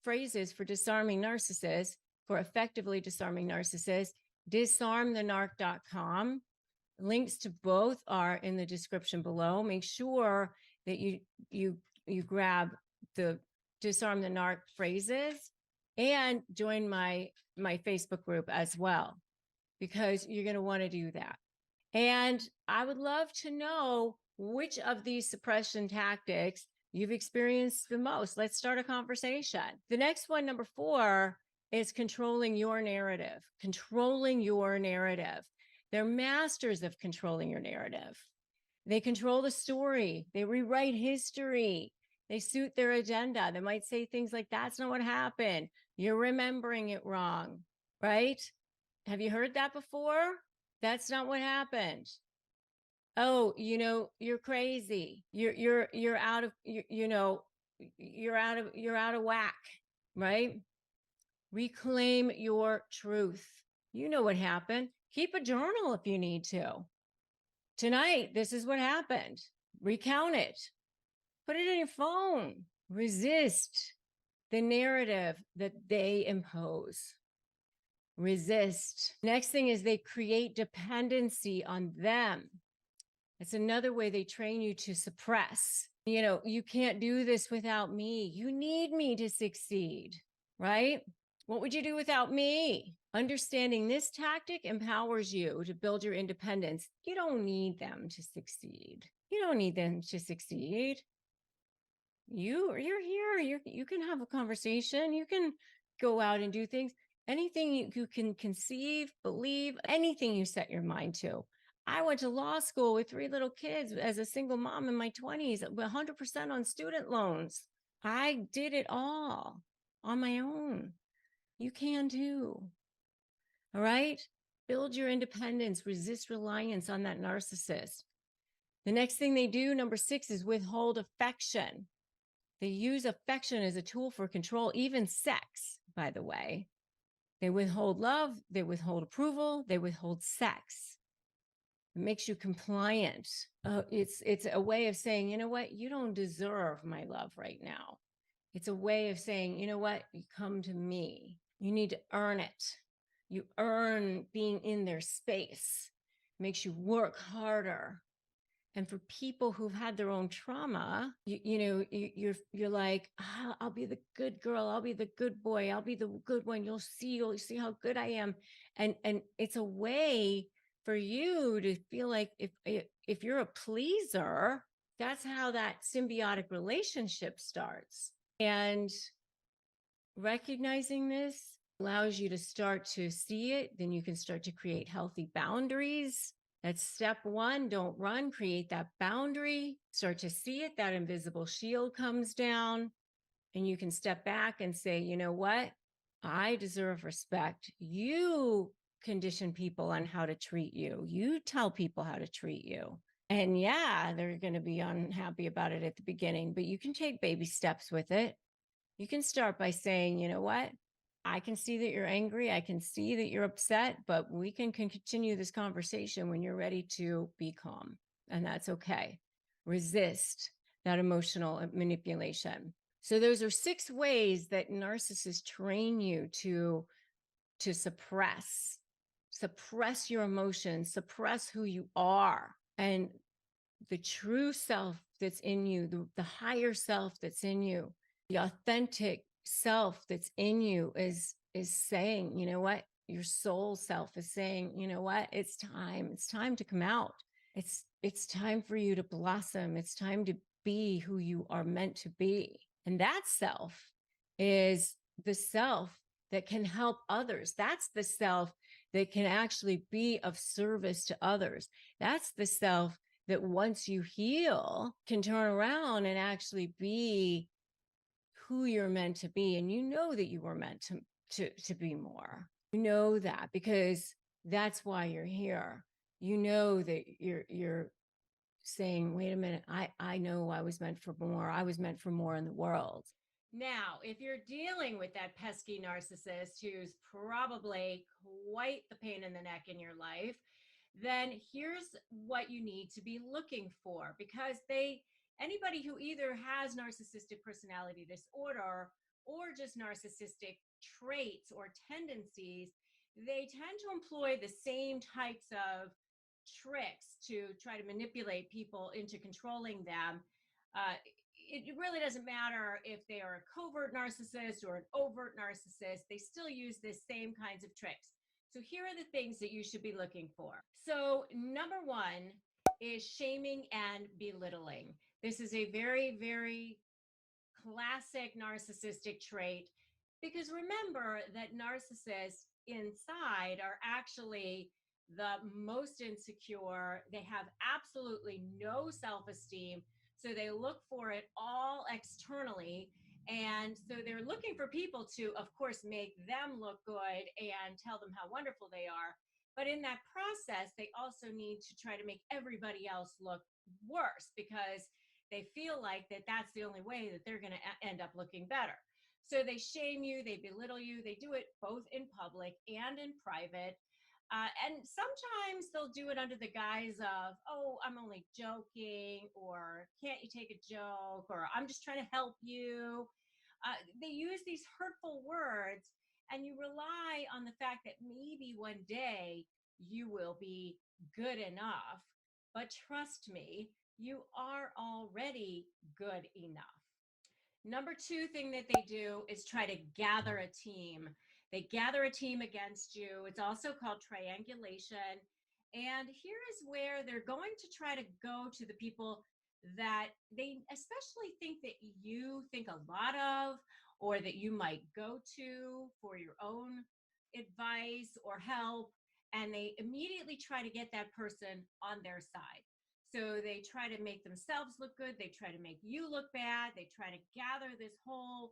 phrases for disarming narcissists, for effectively disarming narcissists, disarmthenarc.com. Links to both are in the description below. Make sure that you grab the disarm the narc phrases and join my Facebook group as well, because you're going to want to do that. And I would love to know which of these suppression tactics you've experienced the most. Let's start a conversation. The next one, number 4, is controlling your narrative. Controlling your narrative. They're masters of controlling your narrative. They control the story. They rewrite history. They suit their agenda. They might say things like, that's not what happened. You're remembering it wrong, right? Have you heard that before? That's not what happened. Oh, you're crazy. You're out of, you're out of whack, right? Reclaim your truth. You know what happened. Keep a journal if you need to. Tonight, this is what happened. Recount it. Put it in your phone. Resist the narrative that they impose. Resist. Next thing is they create dependency on them. It's another way they train you to suppress. You can't do this without me. You need me to succeed, right? What would you do without me? Understanding this tactic empowers you to build your independence. You don't need them to succeed. You don't need them to succeed. You're here. You can have a conversation. You can go out and do things. Anything you can conceive, believe, anything you set your mind to. I went to law school with 3 little kids as a single mom in my 20s, 100% on student loans. I did it all on my own. You can too. All right? Build your independence, resist reliance on that narcissist. The next thing they do, number 6, is withhold affection. They use affection as a tool for control, even sex, by the way. They withhold love, they withhold approval, they withhold sex. It makes you compliant. It's a way of saying, you know what? You don't deserve my love right now. It's a way of saying, you know what? You come to me. You need to earn it. You earn being in their space. It makes you work harder. And for people who've had their own trauma, you're like, I'll be the good girl. I'll be the good boy. I'll be the good one. You'll see how good I am. And it's a way for you to feel like if you're a pleaser, that's how that symbiotic relationship starts. And recognizing this allows you to start to see it. Then you can start to create healthy boundaries. That's step 1. Don't run. Create that boundary. Start to see it. That invisible shield comes down, and you can step back and say, you know what? I deserve respect. You condition people on how to treat you. You tell people how to treat you. And yeah, they're going to be unhappy about it at the beginning, but you can take baby steps with it. You can start by saying, you know what? I can see that you're angry. I can see that you're upset, but we can continue this conversation when you're ready to be calm. And that's okay. Resist that emotional manipulation. So those are 6 ways that narcissists train you to suppress your emotions, suppress who you are. And the true self that's in you, the higher self that's in you, the authentic self that's in you is saying, you know what? Your soul self is saying, you know what? It's time to come out. It's time for you to blossom. It's time to be who you are meant to be. And that self is the self that can help others. That's the self that can actually be of service to others. That's the self that once you heal can turn around and actually be who you're meant to be. And you know that you were meant to be more. You know that because that's why you're here. You know that you're saying, wait a minute, I know I was meant for more. I was meant for more in the world. Now, if you're dealing with that pesky narcissist who's probably quite the pain in the neck in your life, then here's what you need to be looking for, because anybody who either has narcissistic personality disorder or just narcissistic traits or tendencies, they tend to employ the same types of tricks to try to manipulate people into controlling them. Uh, it really doesn't matter if they are a covert narcissist or an overt narcissist, they still use the same kinds of tricks. So here are the things that you should be looking for. So number one is shaming and belittling. This is a very, very classic narcissistic trait, because remember that narcissists inside are actually the most insecure. They have absolutely no self-esteem, so they look for it all externally. And so they're looking for people to, of course, make them look good and tell them how wonderful they are. But in that process, they also need to try to make everybody else look worse, because they feel like that that's the only way that they're going to end up looking better. So they shame you, they belittle you, they do it both in public and in private. And sometimes they'll do it under the guise of, oh, I'm only joking, or can't you take a joke, or I'm just trying to help you. They use these hurtful words, and you rely on the fact that maybe one day you will be good enough. But trust me, you are already good enough. Number two thing that they do is try to gather a team. They gather a team against you. It's also called triangulation. And here is where they're going to try to go to the people that they especially think that you think a lot of, or that you might go to for your own advice or help. And they immediately try to get that person on their side. So they try to make themselves look good. They try to make you look bad. They try to gather this whole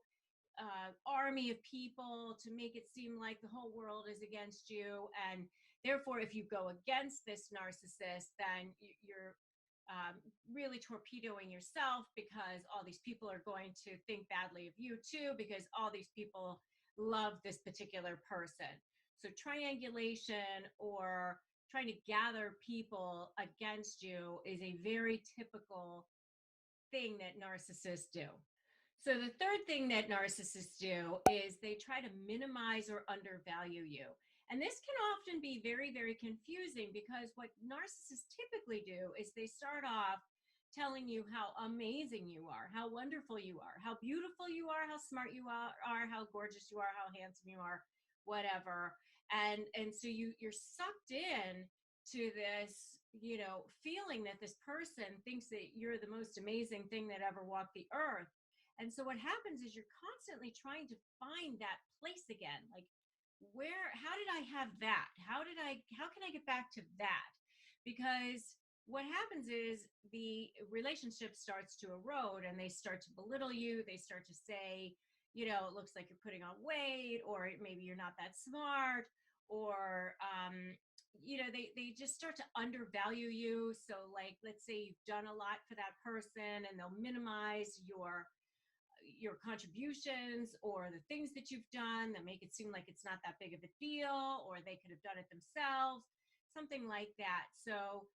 army of people to make it seem like the whole world is against you. And therefore, if you go against this narcissist, then you're really torpedoing yourself, because all these people are going to think badly of you too, because all these people love this particular person. So triangulation, or trying to gather people against you, is a very typical thing that narcissists do. So the third thing that narcissists do is they try to minimize or undervalue you. And this can often be very, very confusing, because what narcissists typically do is they start off telling you how amazing you are, how wonderful you are, how beautiful you are, how smart you are, how gorgeous you are, how handsome you are, whatever. And so you're sucked in to this, feeling that this person thinks that you're the most amazing thing that ever walked the earth. And so what happens is you're constantly trying to find that place again. Like, how did I have that? How can I get back to that? Because what happens is the relationship starts to erode, and they start to belittle you. They start to say, it looks like you're putting on weight, or maybe you're not that smart, or, they just start to undervalue you. So like, let's say you've done a lot for that person, and they'll minimize your contributions or the things that you've done, that make it seem like it's not that big of a deal, or they could have done it themselves, something like that. So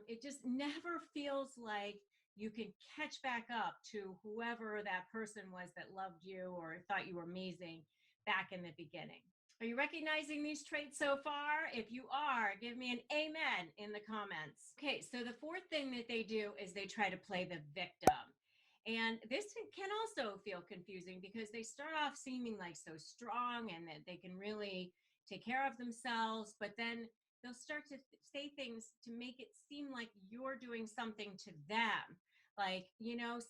it just never feels like you can catch back up to whoever that person was that loved you or thought you were amazing back in the beginning. Are you recognizing these traits so far? If you are, give me an amen in the comments. Okay, so the fourth thing that they do is they try to play the victim. And this can also feel confusing, because they start off seeming like so strong and that they can really take care of themselves, but then they'll start to say things to make it seem like you're doing something to them. Like,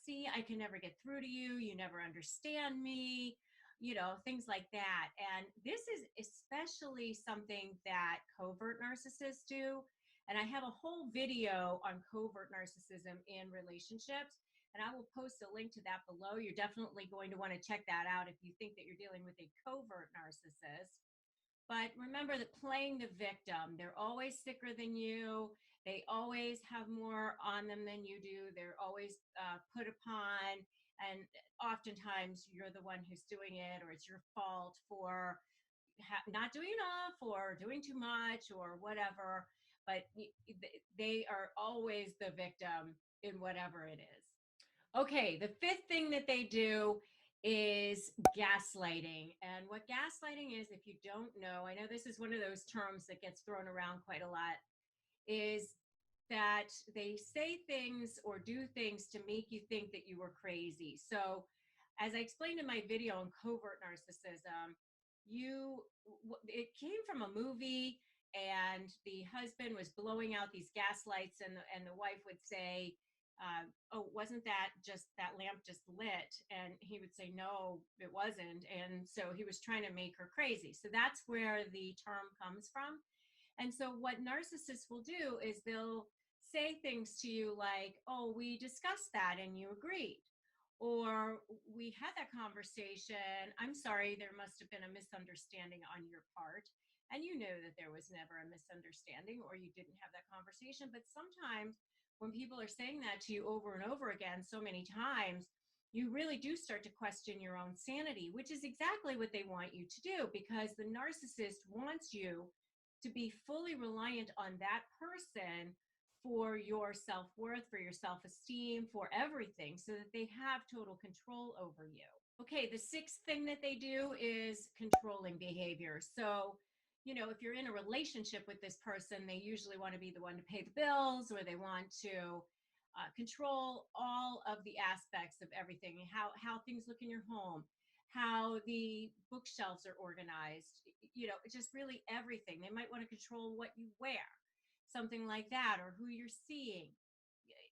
see, I can never get through to you. You never understand me, things like that. And this is especially something that covert narcissists do. And I have a whole video on covert narcissism in relationships, and I will post a link to that below. You're definitely going to want to check that out if you think that you're dealing with a covert narcissist. But remember that playing the victim, they're always sicker than you. They always have more on them than you do. They're always put upon. And oftentimes you're the one who's doing it, or it's your fault for not doing enough or doing too much or whatever. but they are always the victim in whatever it is. Okay, the fifth thing that they do is gaslighting. And what gaslighting is, if you don't know, I know this is one of those terms that gets thrown around quite a lot, is that they say things or do things to make you think that you were crazy. So, as I explained in my video on covert narcissism, it came from a movie, and the husband was blowing out these gas lights, and the wife would say, "Oh, wasn't that just that lamp just lit?" And he would say, "No, it wasn't." And so he was trying to make her crazy. So that's where the term comes from. And so what narcissists will do is they'll say things to you like, "Oh, we discussed that and you agreed." Or, "We had that conversation. I'm sorry, there must have been a misunderstanding on your part." And you know that there was never a misunderstanding, or you didn't have that conversation. But sometimes when people are saying that to you over and over again so many times, you really do start to question your own sanity, which is exactly what they want you to do, because the narcissist wants you to be fully reliant on that person for your self-worth, for your self-esteem, for everything, so that they have total control over you. Okay, the sixth thing that they do is controlling behavior. So, if you're in a relationship with this person, they usually want to be the one to pay the bills, or they want to control all of the aspects of everything, how things look in your home, how the bookshelves are organized, just really everything. They might want to control what you wear, something like that, or who you're seeing,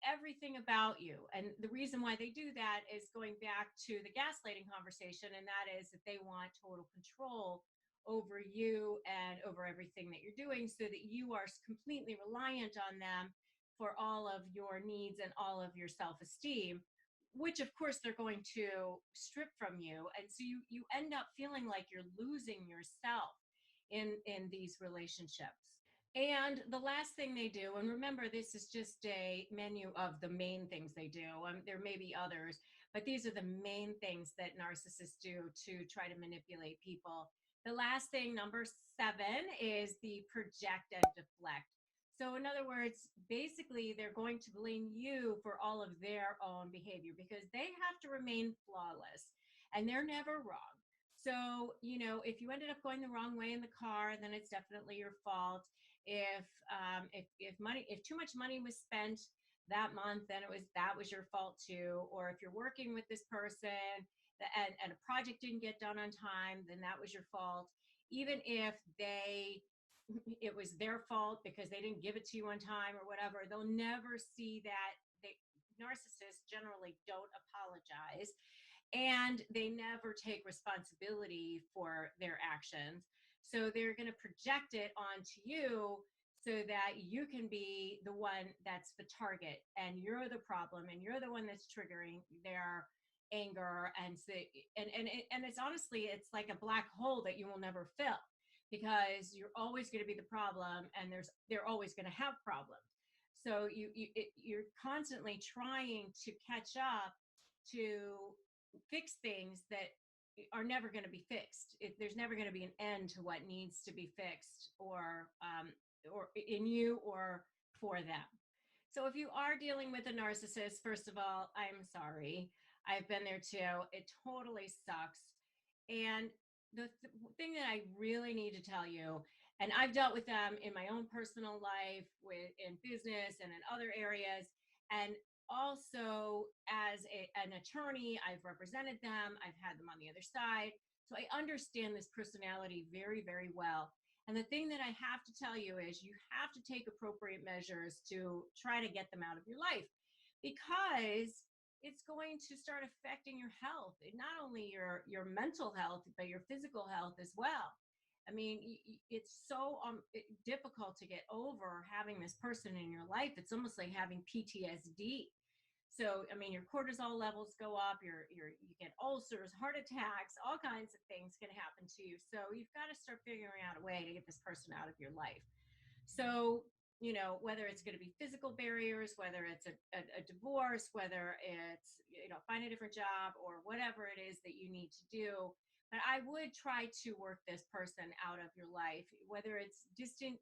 everything about you. And the reason why they do that is going back to the gaslighting conversation, and that is that they want total control over you and over everything that you're doing, so that you are completely reliant on them for all of your needs and all of your self-esteem, which of course they're going to strip from you. And so you end up feeling like you're losing yourself in these relationships. And the last thing they do, and remember, this is just a menu of the main things they do. There may be others, but these are the main things that narcissists do to try to manipulate people. The last thing, number 7, is the project and deflect. So, in other words, basically, they're going to blame you for all of their own behavior, because they have to remain flawless, and they're never wrong. So, if you ended up going the wrong way in the car, then it's definitely your fault. If too much money was spent that month, then that was your fault too. Or if you're working with this person and a project didn't get done on time, then that was your fault. Even if it was their fault because they didn't give it to you on time or whatever, they'll never see that. Narcissists generally don't apologize, and they never take responsibility for their actions. So they're going to project it onto you, so that you can be the one that's the target, and you're the problem, and you're the one that's triggering their anger. And it's honestly, it's like a black hole that you will never fill, because you're always going to be the problem, and they're always going to have problems. So you're constantly trying to catch up to fix things that are never going to be fixed. There's never going to be an end to what needs to be fixed, or in you or for them. So if you are dealing with a narcissist, first of all, I'm sorry. I've been there too. It totally sucks. And the thing that I really need to tell you, and I've dealt with them in my own personal life, in business and in other areas, and also as an attorney, I've represented them. I've had them on the other side. So I understand this personality very, very well. And the thing that I have to tell you is, you have to take appropriate measures to try to get them out of your life, because it's going to start affecting your health, not only your mental health, but your physical health as well. I mean, it's so difficult to get over having this person in your life. It's almost like having PTSD. So, I mean, your cortisol levels go up, you get ulcers, heart attacks, all kinds of things can happen to you. So you've got to start figuring out a way to get this person out of your life. So, whether it's going to be physical barriers, whether it's a divorce, whether it's, find a different job, or whatever it is that you need to do. But I would try to work this person out of your life, whether it's distant,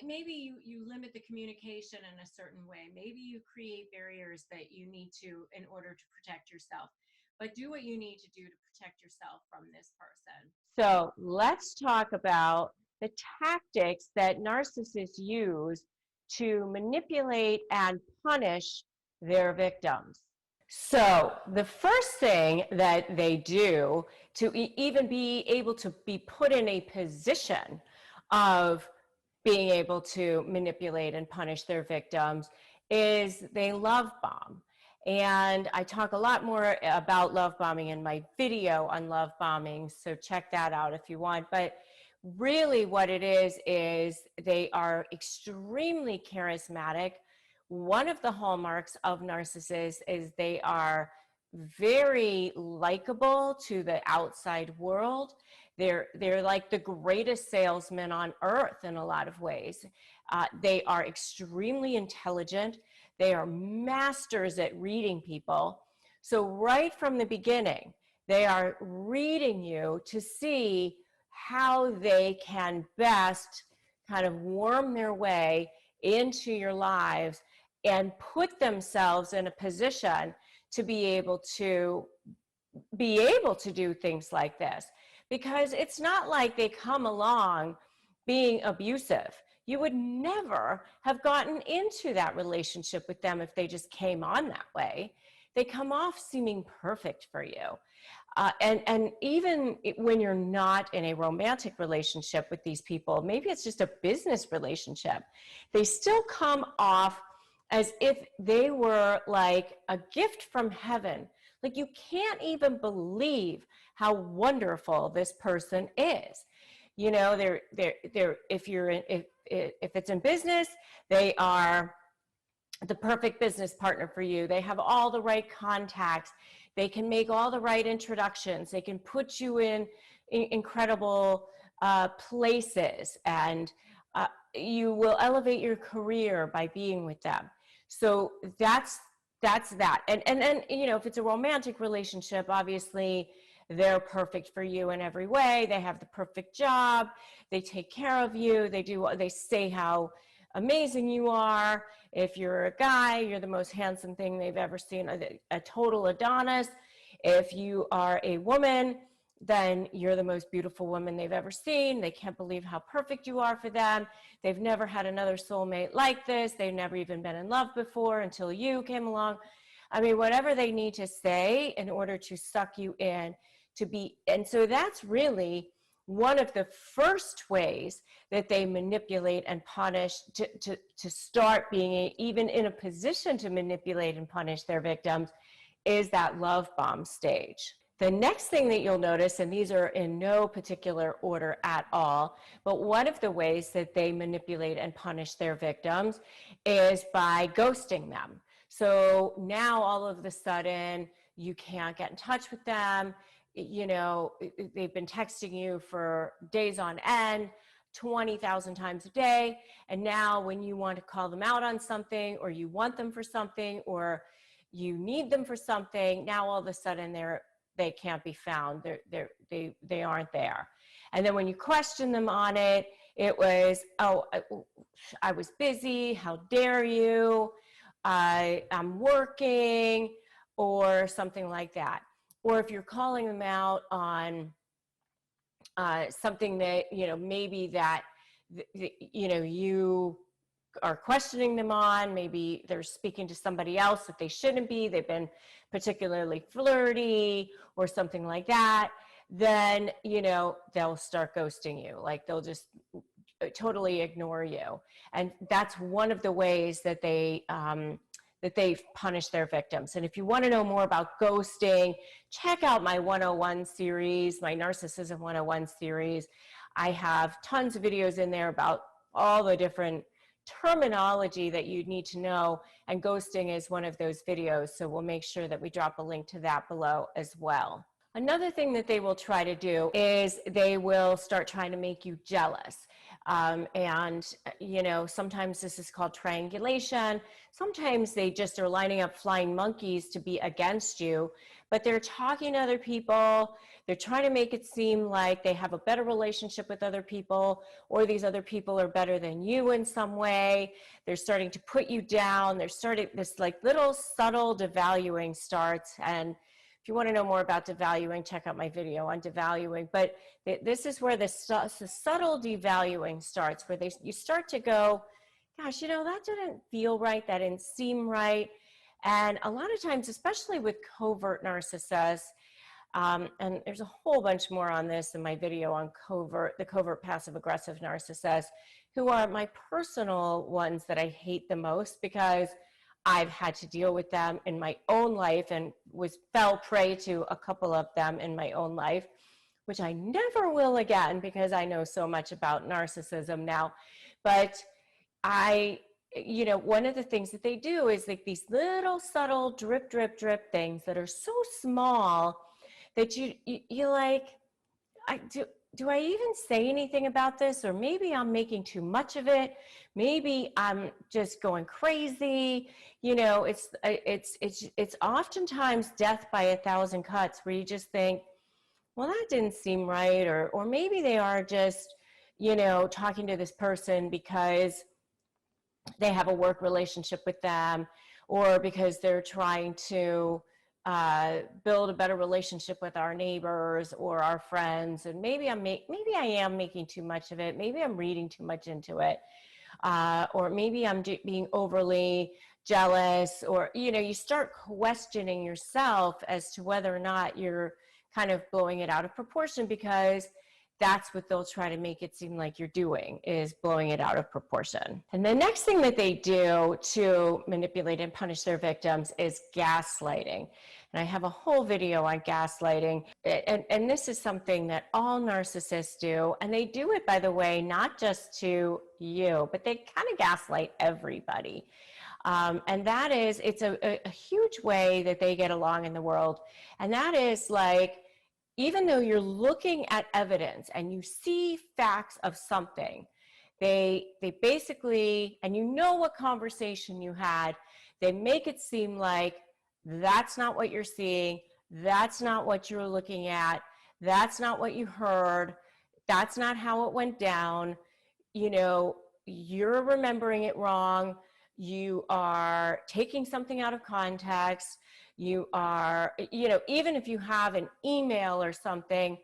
maybe you limit the communication in a certain way. Maybe you create barriers that you need to in order to protect yourself. But do what you need to do to protect yourself from this person. So let's talk about the tactics that narcissists use to manipulate and punish their victims. So the first thing that they do to even be able to be put in a position of being able to manipulate and punish their victims is they love bomb. And I talk a lot more about love bombing in my video on love bombing, so check that out if you want. But really what it is they are extremely charismatic. One of the hallmarks of narcissists is they are very likable to the outside world. They're like the greatest salesmen on earth in a lot of ways. They are extremely intelligent. They are masters at reading people. So right from the beginning, they are reading you to see how they can best kind of worm their way into your lives and put themselves in a position to be able to do things like this. Because it's not like they come along being abusive. You would never have gotten into that relationship with them if they just came on that way. They come off seeming perfect for you. And even when you're not in a romantic relationship with these people, maybe it's just a business relationship, they still come off as if they were like a gift from heaven. Like you can't even believe how wonderful this person is. You know, if it's in business, they are the perfect business partner for you. They have all the right contacts. They can make all the right introductions. They can put you in incredible places, and you will elevate your career by being with them. So that's that. And you know, if it's a romantic relationship, obviously they're perfect for you in every way. They have the perfect job. They take care of you. They say how amazing you are. If you're a guy, you're the most handsome thing they've ever seen, a total Adonis. If you are a woman, then you're the most beautiful woman they've ever seen. They can't believe how perfect you are for them. They've never had another soulmate like this. They've never even been in love before until you came along. I mean, whatever they need to say in order to suck you in to be. And so that's really one of the first ways that they manipulate and punish to start being even in a position to manipulate and punish their victims is that love bomb stage. The next thing that you'll notice, and these are in no particular order at all, but one of the ways that they manipulate and punish their victims is by ghosting them. So now all of a sudden you can't get in touch with them. You know, they've been texting you for days on end, 20,000 times a day. And now when you want to call them out on something, or you want them for something, or you need them for something, now all of a sudden they can't be found. They aren't there. And then when you question them on it, it was, oh, I was busy. How dare you? I'm working, or something like that. Or if you're calling them out on something that, you know, maybe that, you know, you are questioning them on, maybe they're speaking to somebody else that they shouldn't be, they've been particularly flirty or something like that, then, you know, they'll start ghosting you. Like they'll just totally ignore you. And that's one of the ways that they punish their victims. And if you want to know more about ghosting, check out my 101 series, my Narcissism 101 series. I have tons of videos in there about all the different terminology that you need to know, and ghosting is one of those videos, so we'll make sure that we drop a link to that below as well. Another thing that they will try to do is they will start trying to make you jealous. And, you know, sometimes this is called triangulation. Sometimes they just are lining up flying monkeys to be against you, but they're talking to other people. They're trying to make it seem like they have a better relationship with other people, or these other people are better than you in some way. They're starting to put you down. They're starting this like little subtle devaluing starts. And if you want to know more about devaluing, check out my video on devaluing. But this is where the subtle devaluing starts, where you start to go, gosh, that didn't feel right. That didn't seem right. And a lot of times, especially with covert narcissists, and there's a whole bunch more on this in my video on the covert passive aggressive narcissists, who are my personal ones that I hate the most, because I've had to deal with them in my own life and fell prey to a couple of them in my own life, which I never will again because I know so much about narcissism now. But one of the things that they do is like these little subtle drip, drip, drip things that are so small that you like, do I even say anything about this? Or maybe I'm making too much of it. Maybe I'm just going crazy. It's oftentimes death by 1,000 cuts, where you just think, well, that didn't seem right. Or maybe they are just, talking to this person because they have a work relationship with them, or because they're trying to build a better relationship with our neighbors or our friends. And maybe I am making too much of it. Maybe I'm reading too much into it. Or maybe I'm being overly jealous, or, you start questioning yourself as to whether or not you're kind of blowing it out of proportion, because that's what they'll try to make it seem like you're doing, is blowing it out of proportion. And the next thing that they do to manipulate and punish their victims is gaslighting. And I have a whole video on gaslighting. And this is something that all narcissists do. And they do it, by the way, not just to you, but they kind of gaslight everybody. And that is, it's a huge way that they get along in the world. And that is like, even though you're looking at evidence and you see facts of something, they basically, and what conversation you had, they make it seem like that's not what you're seeing, that's not what you're looking at, that's not what you heard, that's not how it went down, you're remembering it wrong, you are taking something out of context, you are, even if you have an email or something.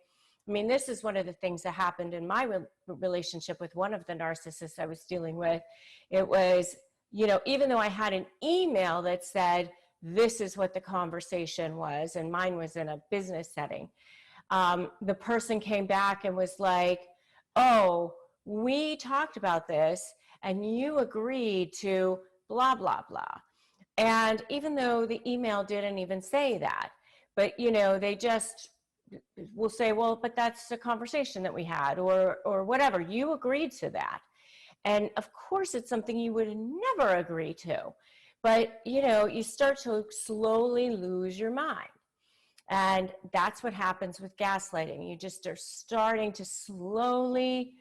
I mean, this is one of the things that happened in my relationship with one of the narcissists I was dealing with. It was, even though I had an email that said, this is what the conversation was, and mine was in a business setting, the person came back and was like, oh, we talked about this and you agreed to blah, blah, blah. And even though the email didn't even say that, but they just will say, well, but that's a conversation that we had, or whatever, you agreed to that. And of course it's something you would never agree to, but you start to slowly lose your mind. And that's what happens with gaslighting. You just are starting to slowly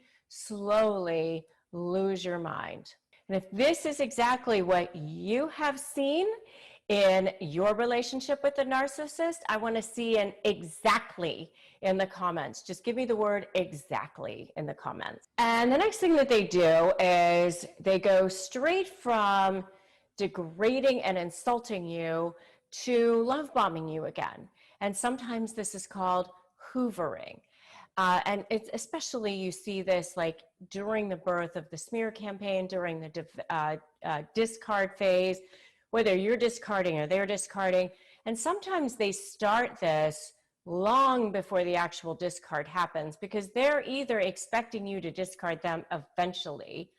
lose your mind. And if this is exactly what you have seen in your relationship with the narcissist, I want to see an exactly in the comments. Just give me the word exactly in the comments. And the next thing that they do is they go straight from degrading and insulting you to love bombing you again. And sometimes this is called hoovering. And it's especially, you see this like during the birth of the smear campaign, during the discard phase, whether you're discarding or they're discarding. And sometimes they start this long before the actual discard happens, because they're either expecting you to discard them eventually,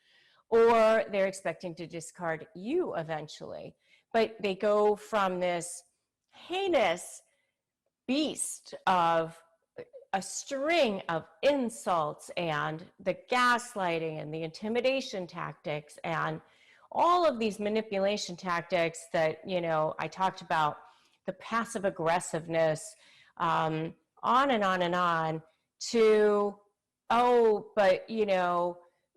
or they're expecting to discard you eventually. But they go from this heinous beast of a string of insults and the gaslighting and the intimidation tactics and all of these manipulation tactics that, I talked about, the passive aggressiveness, on and on and on, to, oh, but,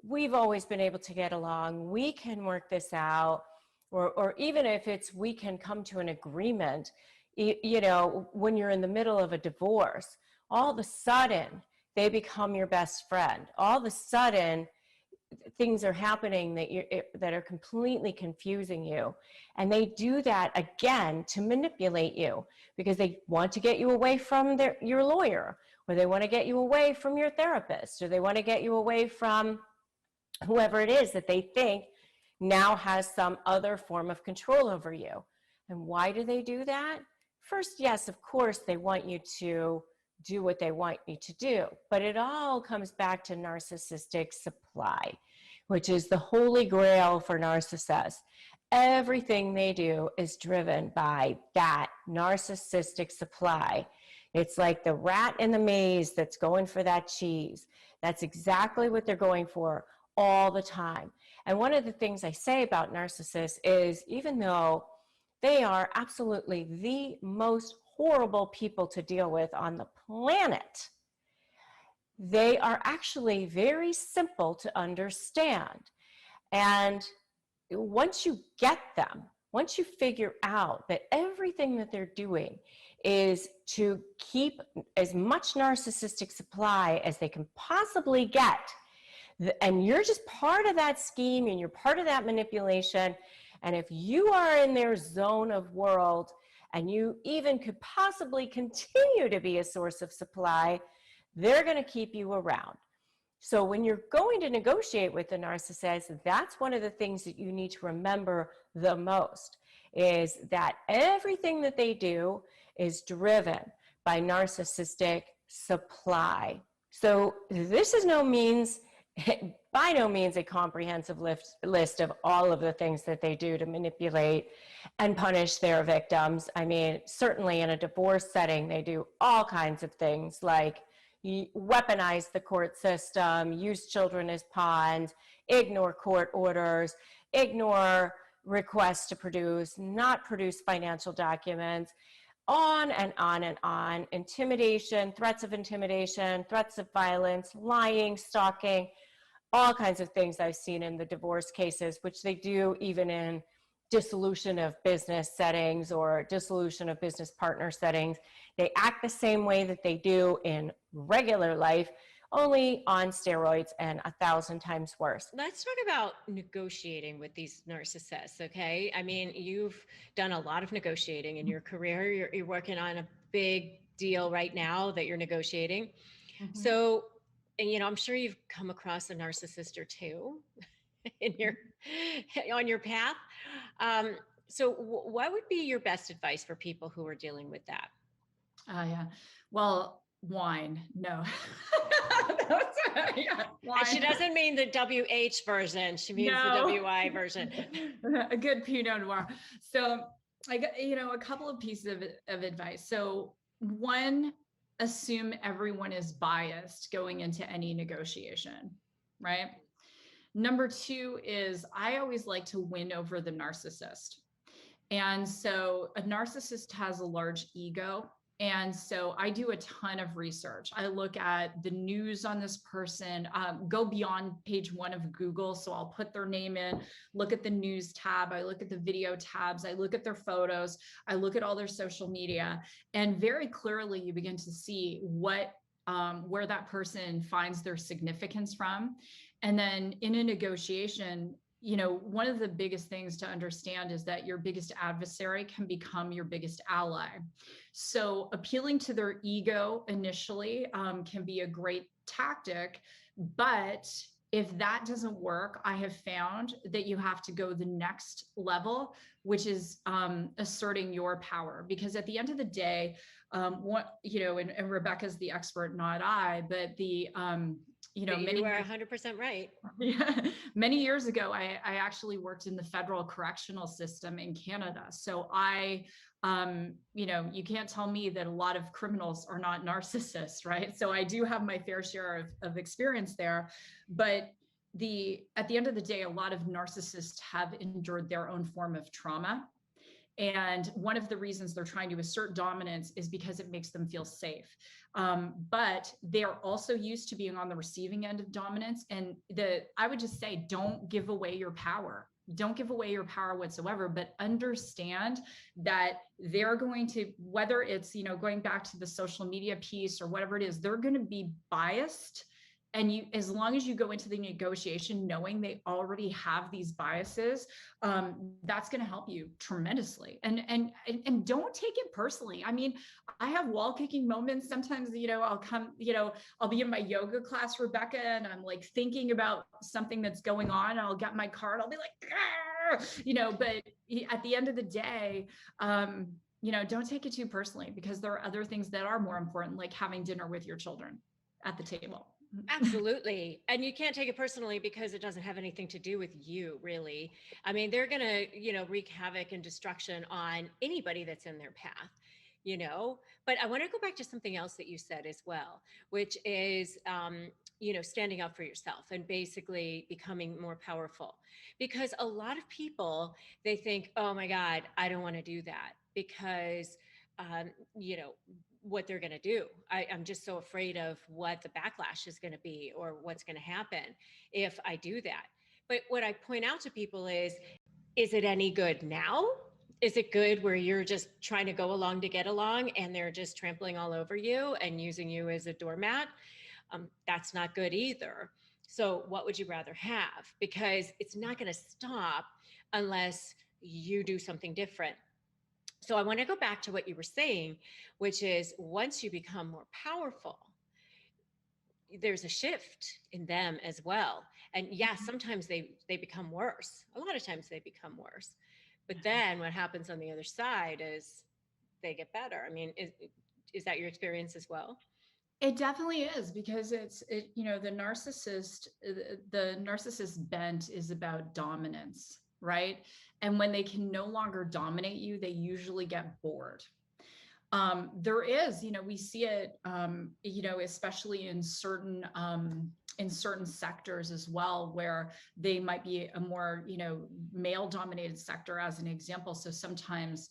we've always been able to get along, we can work this out, or even if it's, we can come to an agreement, when you're in the middle of a divorce, all of a sudden they become your best friend. All of a sudden things are happening that are completely confusing you. And they do that again to manipulate you, because they want to get you away from your lawyer, or they want to get you away from your therapist, or they want to get you away from whoever it is that they think now has some other form of control over you. And why do they do that? First, yes, of course, they want you to do what they want you to do. But it all comes back to narcissistic supply, which is the holy grail for narcissists. Everything they do is driven by that narcissistic supply. It's like the rat in the maze that's going for that cheese. That's exactly what they're going for all the time. And one of the things I say about narcissists is, even though they are absolutely the most horrible people to deal with on the planet, they are actually very simple to understand. And once you get them, once you figure out that everything that they're doing is to keep as much narcissistic supply as they can possibly get, and you're just part of that scheme and you're part of that manipulation, and if you are in their zone of world and you even could possibly continue to be a source of supply, they're going to keep you around. So when you're going to negotiate with the narcissist, that's one of the things that you need to remember the most, is that everything that they do is driven by narcissistic supply. So this is by no means a comprehensive list of all of the things that they do to manipulate and punish their victims. I mean, certainly in a divorce setting, they do all kinds of things like weaponize the court system, use children as pawns, ignore court orders, ignore requests to produce, not produce financial documents, on and on and on. Intimidation, threats of violence, lying, stalking, all kinds of things I've seen in the divorce cases, which they do even in dissolution of business settings or dissolution of business partner settings. They act the same way that they do in regular life, only on steroids and 1,000 times worse. Let's talk about negotiating with these narcissists, okay? I mean, you've done a lot of negotiating in your career. You're working on a big deal right now that you're negotiating. Mm-hmm. So, and I'm sure you've come across a narcissist or two on your path. So what would be your best advice for people who are dealing with that? Yeah. Well, wine. No. Yeah, wine. She doesn't mean the WH version. She means the WI version. A good Pinot Noir. So I got, a couple of pieces of advice. So one, assume everyone is biased going into any negotiation, right? Number two is, I always like to win over the narcissist. And so a narcissist has a large ego. And so I do a ton of research. I look at the news on this person, go beyond page 1 of Google. So I'll put their name in, look at the news tab. I look at the video tabs. I look at their photos. I look at all their social media. And very clearly you begin to see where that person finds their significance from. And then in a negotiation, one of the biggest things to understand is that your biggest adversary can become your biggest ally. So appealing to their ego initially can be a great tactic, but if that doesn't work, I have found that you have to go the next level, which is asserting your power. Because at the end of the day, and Rebecca's the expert, not I, but you are 100% right. Yeah. Many years ago, I actually worked in the federal correctional system in Canada. So you can't tell me that a lot of criminals are not narcissists, right? So I do have my fair share of experience there, but at the end of the day, a lot of narcissists have endured their own form of trauma. And one of the reasons they're trying to assert dominance is because it makes them feel safe. But they are also used to being on the receiving end of dominance. And I would just say, don't give away your power. don't give away your power whatsoever, but understand that they're going to, whether it's, going back to the social media piece or whatever it is, they're going to be biased. And you, as long as you go into the negotiation knowing they already have these biases, that's going to help you tremendously. And don't take it personally. I mean, I have wall kicking moments. Sometimes, I'll come, I'll be in my yoga class, Rebecca, and I'm like thinking about something that's going on. I'll get my card. I'll be like, but at the end of the day, don't take it too personally, because there are other things that are more important, like having dinner with your children at the table. Absolutely. And you can't take it personally because it doesn't have anything to do with you, really. I mean, they're going to, wreak havoc and destruction on anybody that's in their path, But I want to go back to something else that you said as well, which is, standing up for yourself and basically becoming more powerful. Because a lot of people, they think, oh my God, I don't want to do that because, what they're going to do. I'm just so afraid of what the backlash is going to be or what's going to happen if I do that. But what I point out to people is it any good now? Is it good where you're just trying to go along to get along and they're just trampling all over you and using you as a doormat? That's not good either. So what would you rather have? Because it's not going to stop unless you do something different. So I want to go back to what you were saying, which is once you become more powerful, there's a shift in them as well. And yeah, sometimes they become worse. A lot of times they become worse. But then what happens on the other side is they get better. I mean, is that your experience as well? It definitely is, because the narcissist bent is about dominance, right? And when they can no longer dominate you, they usually get bored. There is, we see it, especially in certain sectors as well, where they might be a more, male dominated sector, as an example. So sometimes,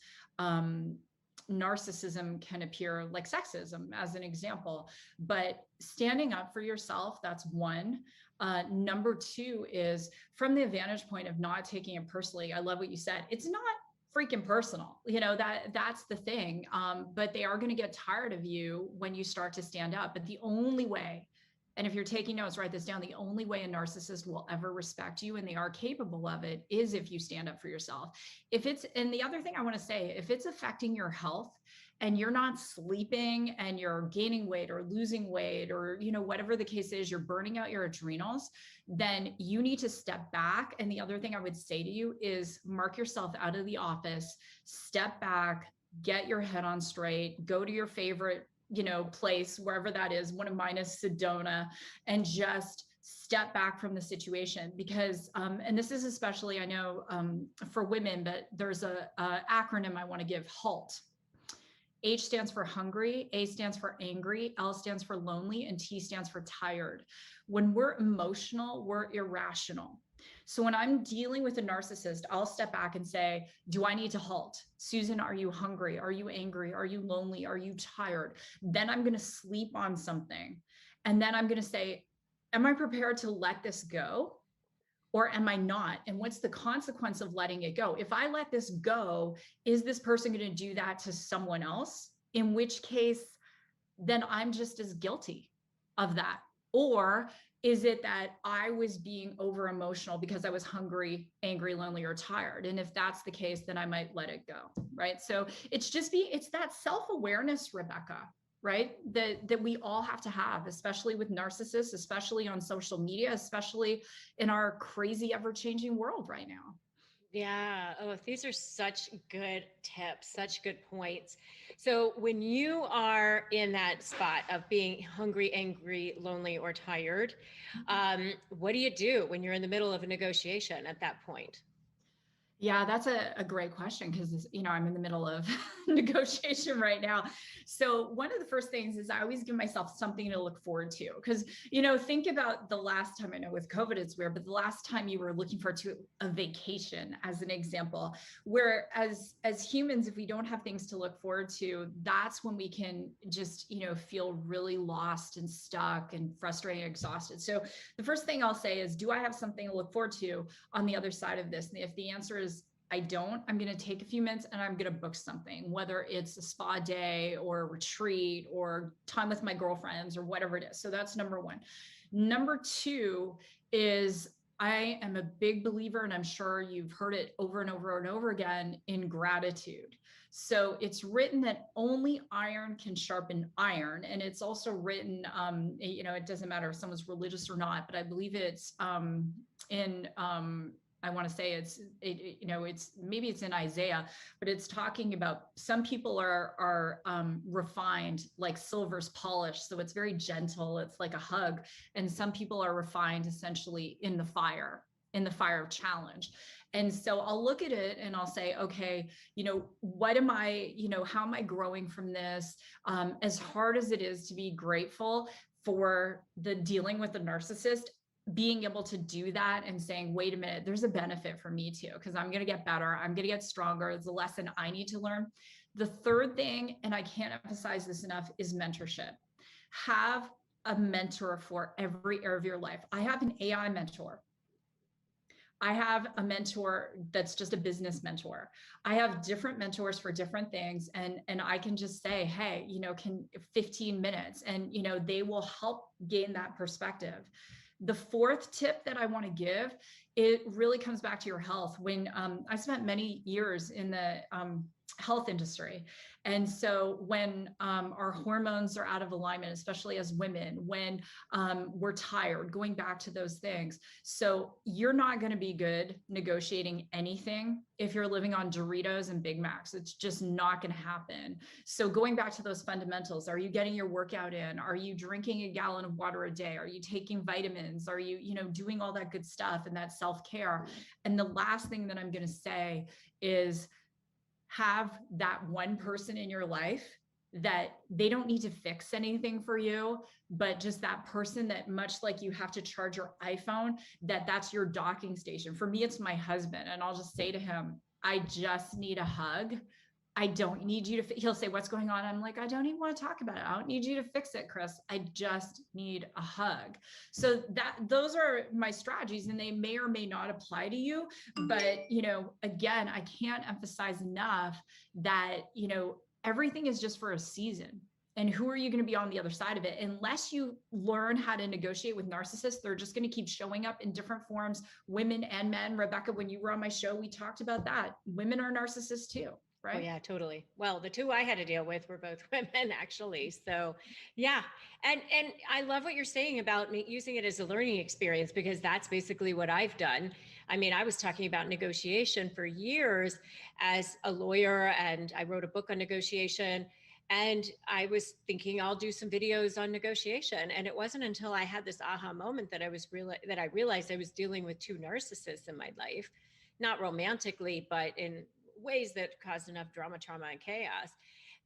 narcissism can appear like sexism, as an example. But standing up for yourself, that's one. Number two is from the vantage point of not taking it personally. I love what you said. It's not freaking personal, that's the thing. But they are going to get tired of you when you start to stand up. But the only way, and if you're taking notes, write this down, the only way a narcissist will ever respect you, and they are capable of it, is if you stand up for yourself. And the other thing I want to say, if it's affecting your health and you're not sleeping and you're gaining weight or losing weight, or, whatever the case is, you're burning out your adrenals, then you need to step back. And the other thing I would say to you is mark yourself out of the office, step back, get your head on straight, go to your favorite place, wherever that is. One of mine is Sedona, and just step back from the situation. Because, and this is especially, I know, for women, but there's a acronym I want to give: HALT. H stands for hungry, A stands for angry, L stands for lonely, and T stands for tired. When we're emotional, we're irrational. So when I'm dealing with a narcissist, I'll step back and say, do I need to halt? Susan, are you hungry? Are you angry? Are you lonely? Are you tired? Then I'm going to sleep on something. And then I'm going to say, am I prepared to let this go? Or am I not? And what's the consequence of letting it go? If I let this go, is this person going to do that to someone else? In which case, then I'm just as guilty of that. Or is it that I was being over emotional because I was hungry, angry, lonely, or tired? And if that's the case, then I might let it go, right? So it's that self-awareness, Rebecca, right? That we all have to have, especially with narcissists, especially on social media, especially in our crazy, ever-changing world right now. Yeah. Oh, these are such good tips, such good points. So when you are in that spot of being hungry, angry, lonely, or tired, what do you do when you're in the middle of a negotiation at that point? Yeah, that's a great question because, I'm in the middle of negotiation right now. So one of the first things is I always give myself something to look forward to because, think about the last time. I know with COVID it's weird, but the last time you were looking forward to a vacation as an example, where as humans, if we don't have things to look forward to, that's when we can just, feel really lost and stuck and frustrated and exhausted. So the first thing I'll say is, do I have something to look forward to on the other side of this? And if the answer is I don't, I'm going to take a few minutes and I'm going to book something, whether it's a spa day or a retreat or time with my girlfriends or whatever it is. So that's number one. Number two is I am a big believer, and I'm sure you've heard it over and over and over again, in gratitude. So it's written that only iron can sharpen iron. And it's also written, it doesn't matter if someone's religious or not, but I believe it's in, I want to say it's maybe it's in Isaiah, but it's talking about some people are refined like silver's polished. So it's very gentle. It's like a hug. And some people are refined essentially in the fire of challenge. And so I'll look at it and I'll say, okay, what am I, how am I growing from this? As hard as it is to be grateful for the dealing with the narcissist, being able to do that and saying, wait a minute, there's a benefit for me too, because I'm going to get better. I'm going to get stronger. It's a lesson I need to learn. The third thing, and I can't emphasize this enough, is mentorship. Have a mentor for every area of your life. I have an AI mentor. I have a mentor that's just a business mentor. I have different mentors for different things. And I can just say, hey, can 15 minutes, and, they will help gain that perspective. The fourth tip that I want to give, it really comes back to your health. When I spent many years in the health industry. And so when our hormones are out of alignment, especially as women, when we're tired, going back to those things. So you're not going to be good negotiating anything if you're living on Doritos and Big Macs. It's just not going to happen. So going back to those fundamentals, are you getting your workout in? Are you drinking a gallon of water a day? Are you taking vitamins? Are you, doing all that good stuff and that self-care? And the last thing that I'm going to say is, have that one person in your life that they don't need to fix anything for you, but just that person that, much like you have to charge your iPhone, that's your docking station. For me, it's my husband. And I'll just say to him, I just need a hug. I don't need you to, he'll say, what's going on? I'm like, I don't even want to talk about it. I don't need you to fix it, Chris. I just need a hug. So those are my strategies, and they may or may not apply to you. But, again, I can't emphasize enough that, everything is just for a season. And who are you going to be on the other side of it? Unless you learn how to negotiate with narcissists, they're just going to keep showing up in different forms, women and men. Rebecca, when you were on my show, we talked about that. Women are narcissists too. Right? Oh yeah, totally. Well, the two I had to deal with were both women, actually. So yeah. And I love what you're saying about me using it as a learning experience, because that's basically what I've done. I mean, I was talking about negotiation for years as a lawyer, and I wrote a book on negotiation. And I was thinking I'll do some videos on negotiation. And it wasn't until I had this aha moment that I realized I was dealing with two narcissists in my life, not romantically, but in ways that caused enough drama, trauma, and chaos,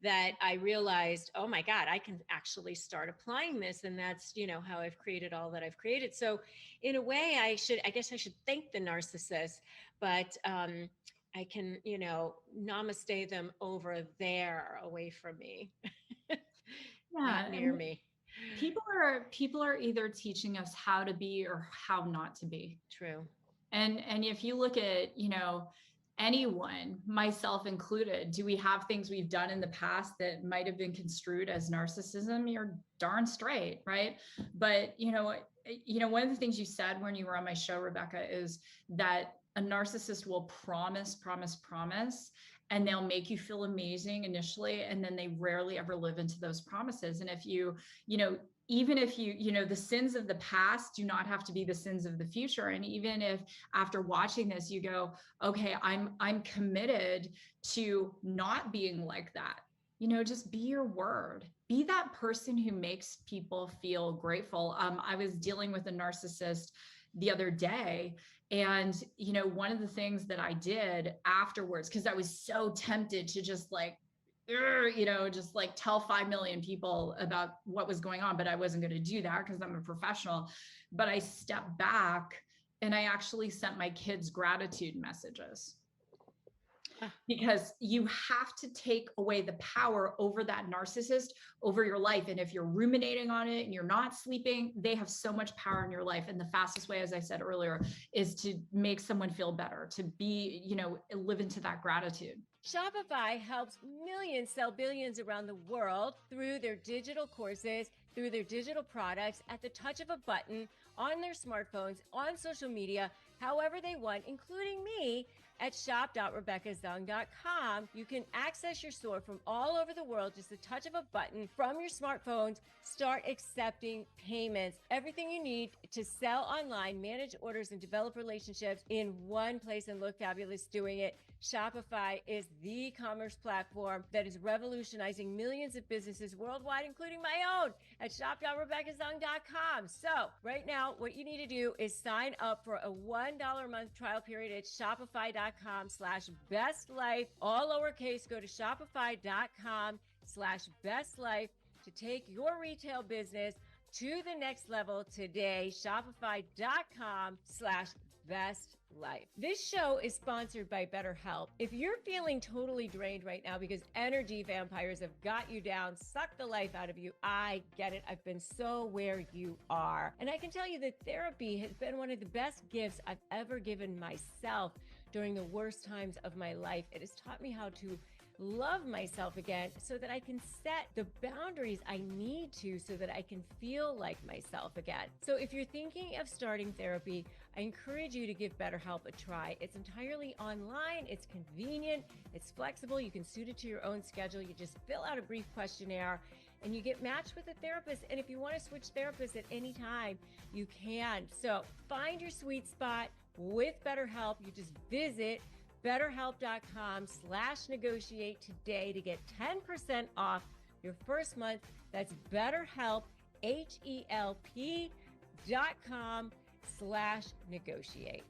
that I realized, oh my God, I can actually start applying this. And that's, how I've created all that I've created. So in a way, I guess I should thank the narcissist, but I can, namaste them over there, away from me, not near me. People are either teaching us how to be or how not to be. True. And if you look at, anyone, myself included, do we have things we've done in the past that might have been construed as narcissism? You're darn straight, right? But one of the things you said when you were on my show, Rebecca, is that a narcissist will promise, and they'll make you feel amazing initially, and then they rarely ever live into those promises. And if even if the sins of the past do not have to be the sins of the future. And even if after watching this, you go, okay, I'm committed to not being like that. Just be your word, be that person who makes people feel grateful. I was dealing with a narcissist the other day, and one of the things that I did afterwards, because I was so tempted to just like, just like tell 5 million people about what was going on, but I wasn't going to do that because I'm a professional. But I stepped back and I actually sent my kids gratitude messages. Because you have to take away the power over that narcissist, over your life. And if you're ruminating on it and you're not sleeping, they have so much power in your life. And the fastest way, as I said earlier, is to make someone feel better, to be, live into that gratitude. Shopify helps millions sell billions around the world through their digital courses, through their digital products, at the touch of a button, on their smartphones, on social media, however they want, including me. At shop.rebeccazung.com, you can access your store from all over the world, just a touch of a button from your smartphones. Start accepting payments. Everything you need to sell online, manage orders, and develop relationships in one place and look fabulous doing it. Shopify is the commerce platform that is revolutionizing millions of businesses worldwide, including my own, at shop.rebeccazung.com. So right now, what you need to do is sign up for a $1 a month trial period at shopify.com/bestlife, all lowercase. Go to shopify.com/bestlife to take your retail business to the next level today. Shopify.com/bestlife. This show is sponsored by BetterHelp. If you're feeling totally drained right now because energy vampires have got you down, sucked the life out of you, I get it. I've been so where you are. And I can tell you that therapy has been one of the best gifts I've ever given myself during the worst times of my life. It has taught me how to love myself again so that I can set the boundaries I need to so that I can feel like myself again. So if you're thinking of starting therapy, I encourage you to give BetterHelp a try. It's entirely online, it's convenient, it's flexible, you can suit it to your own schedule. You just fill out a brief questionnaire and you get matched with a therapist. And if you want to switch therapists at any time, you can. So find your sweet spot with BetterHelp. You just visit BetterHelp.com/negotiate today to get 10% off your first month. That's BetterHelp, HELP.com/negotiate.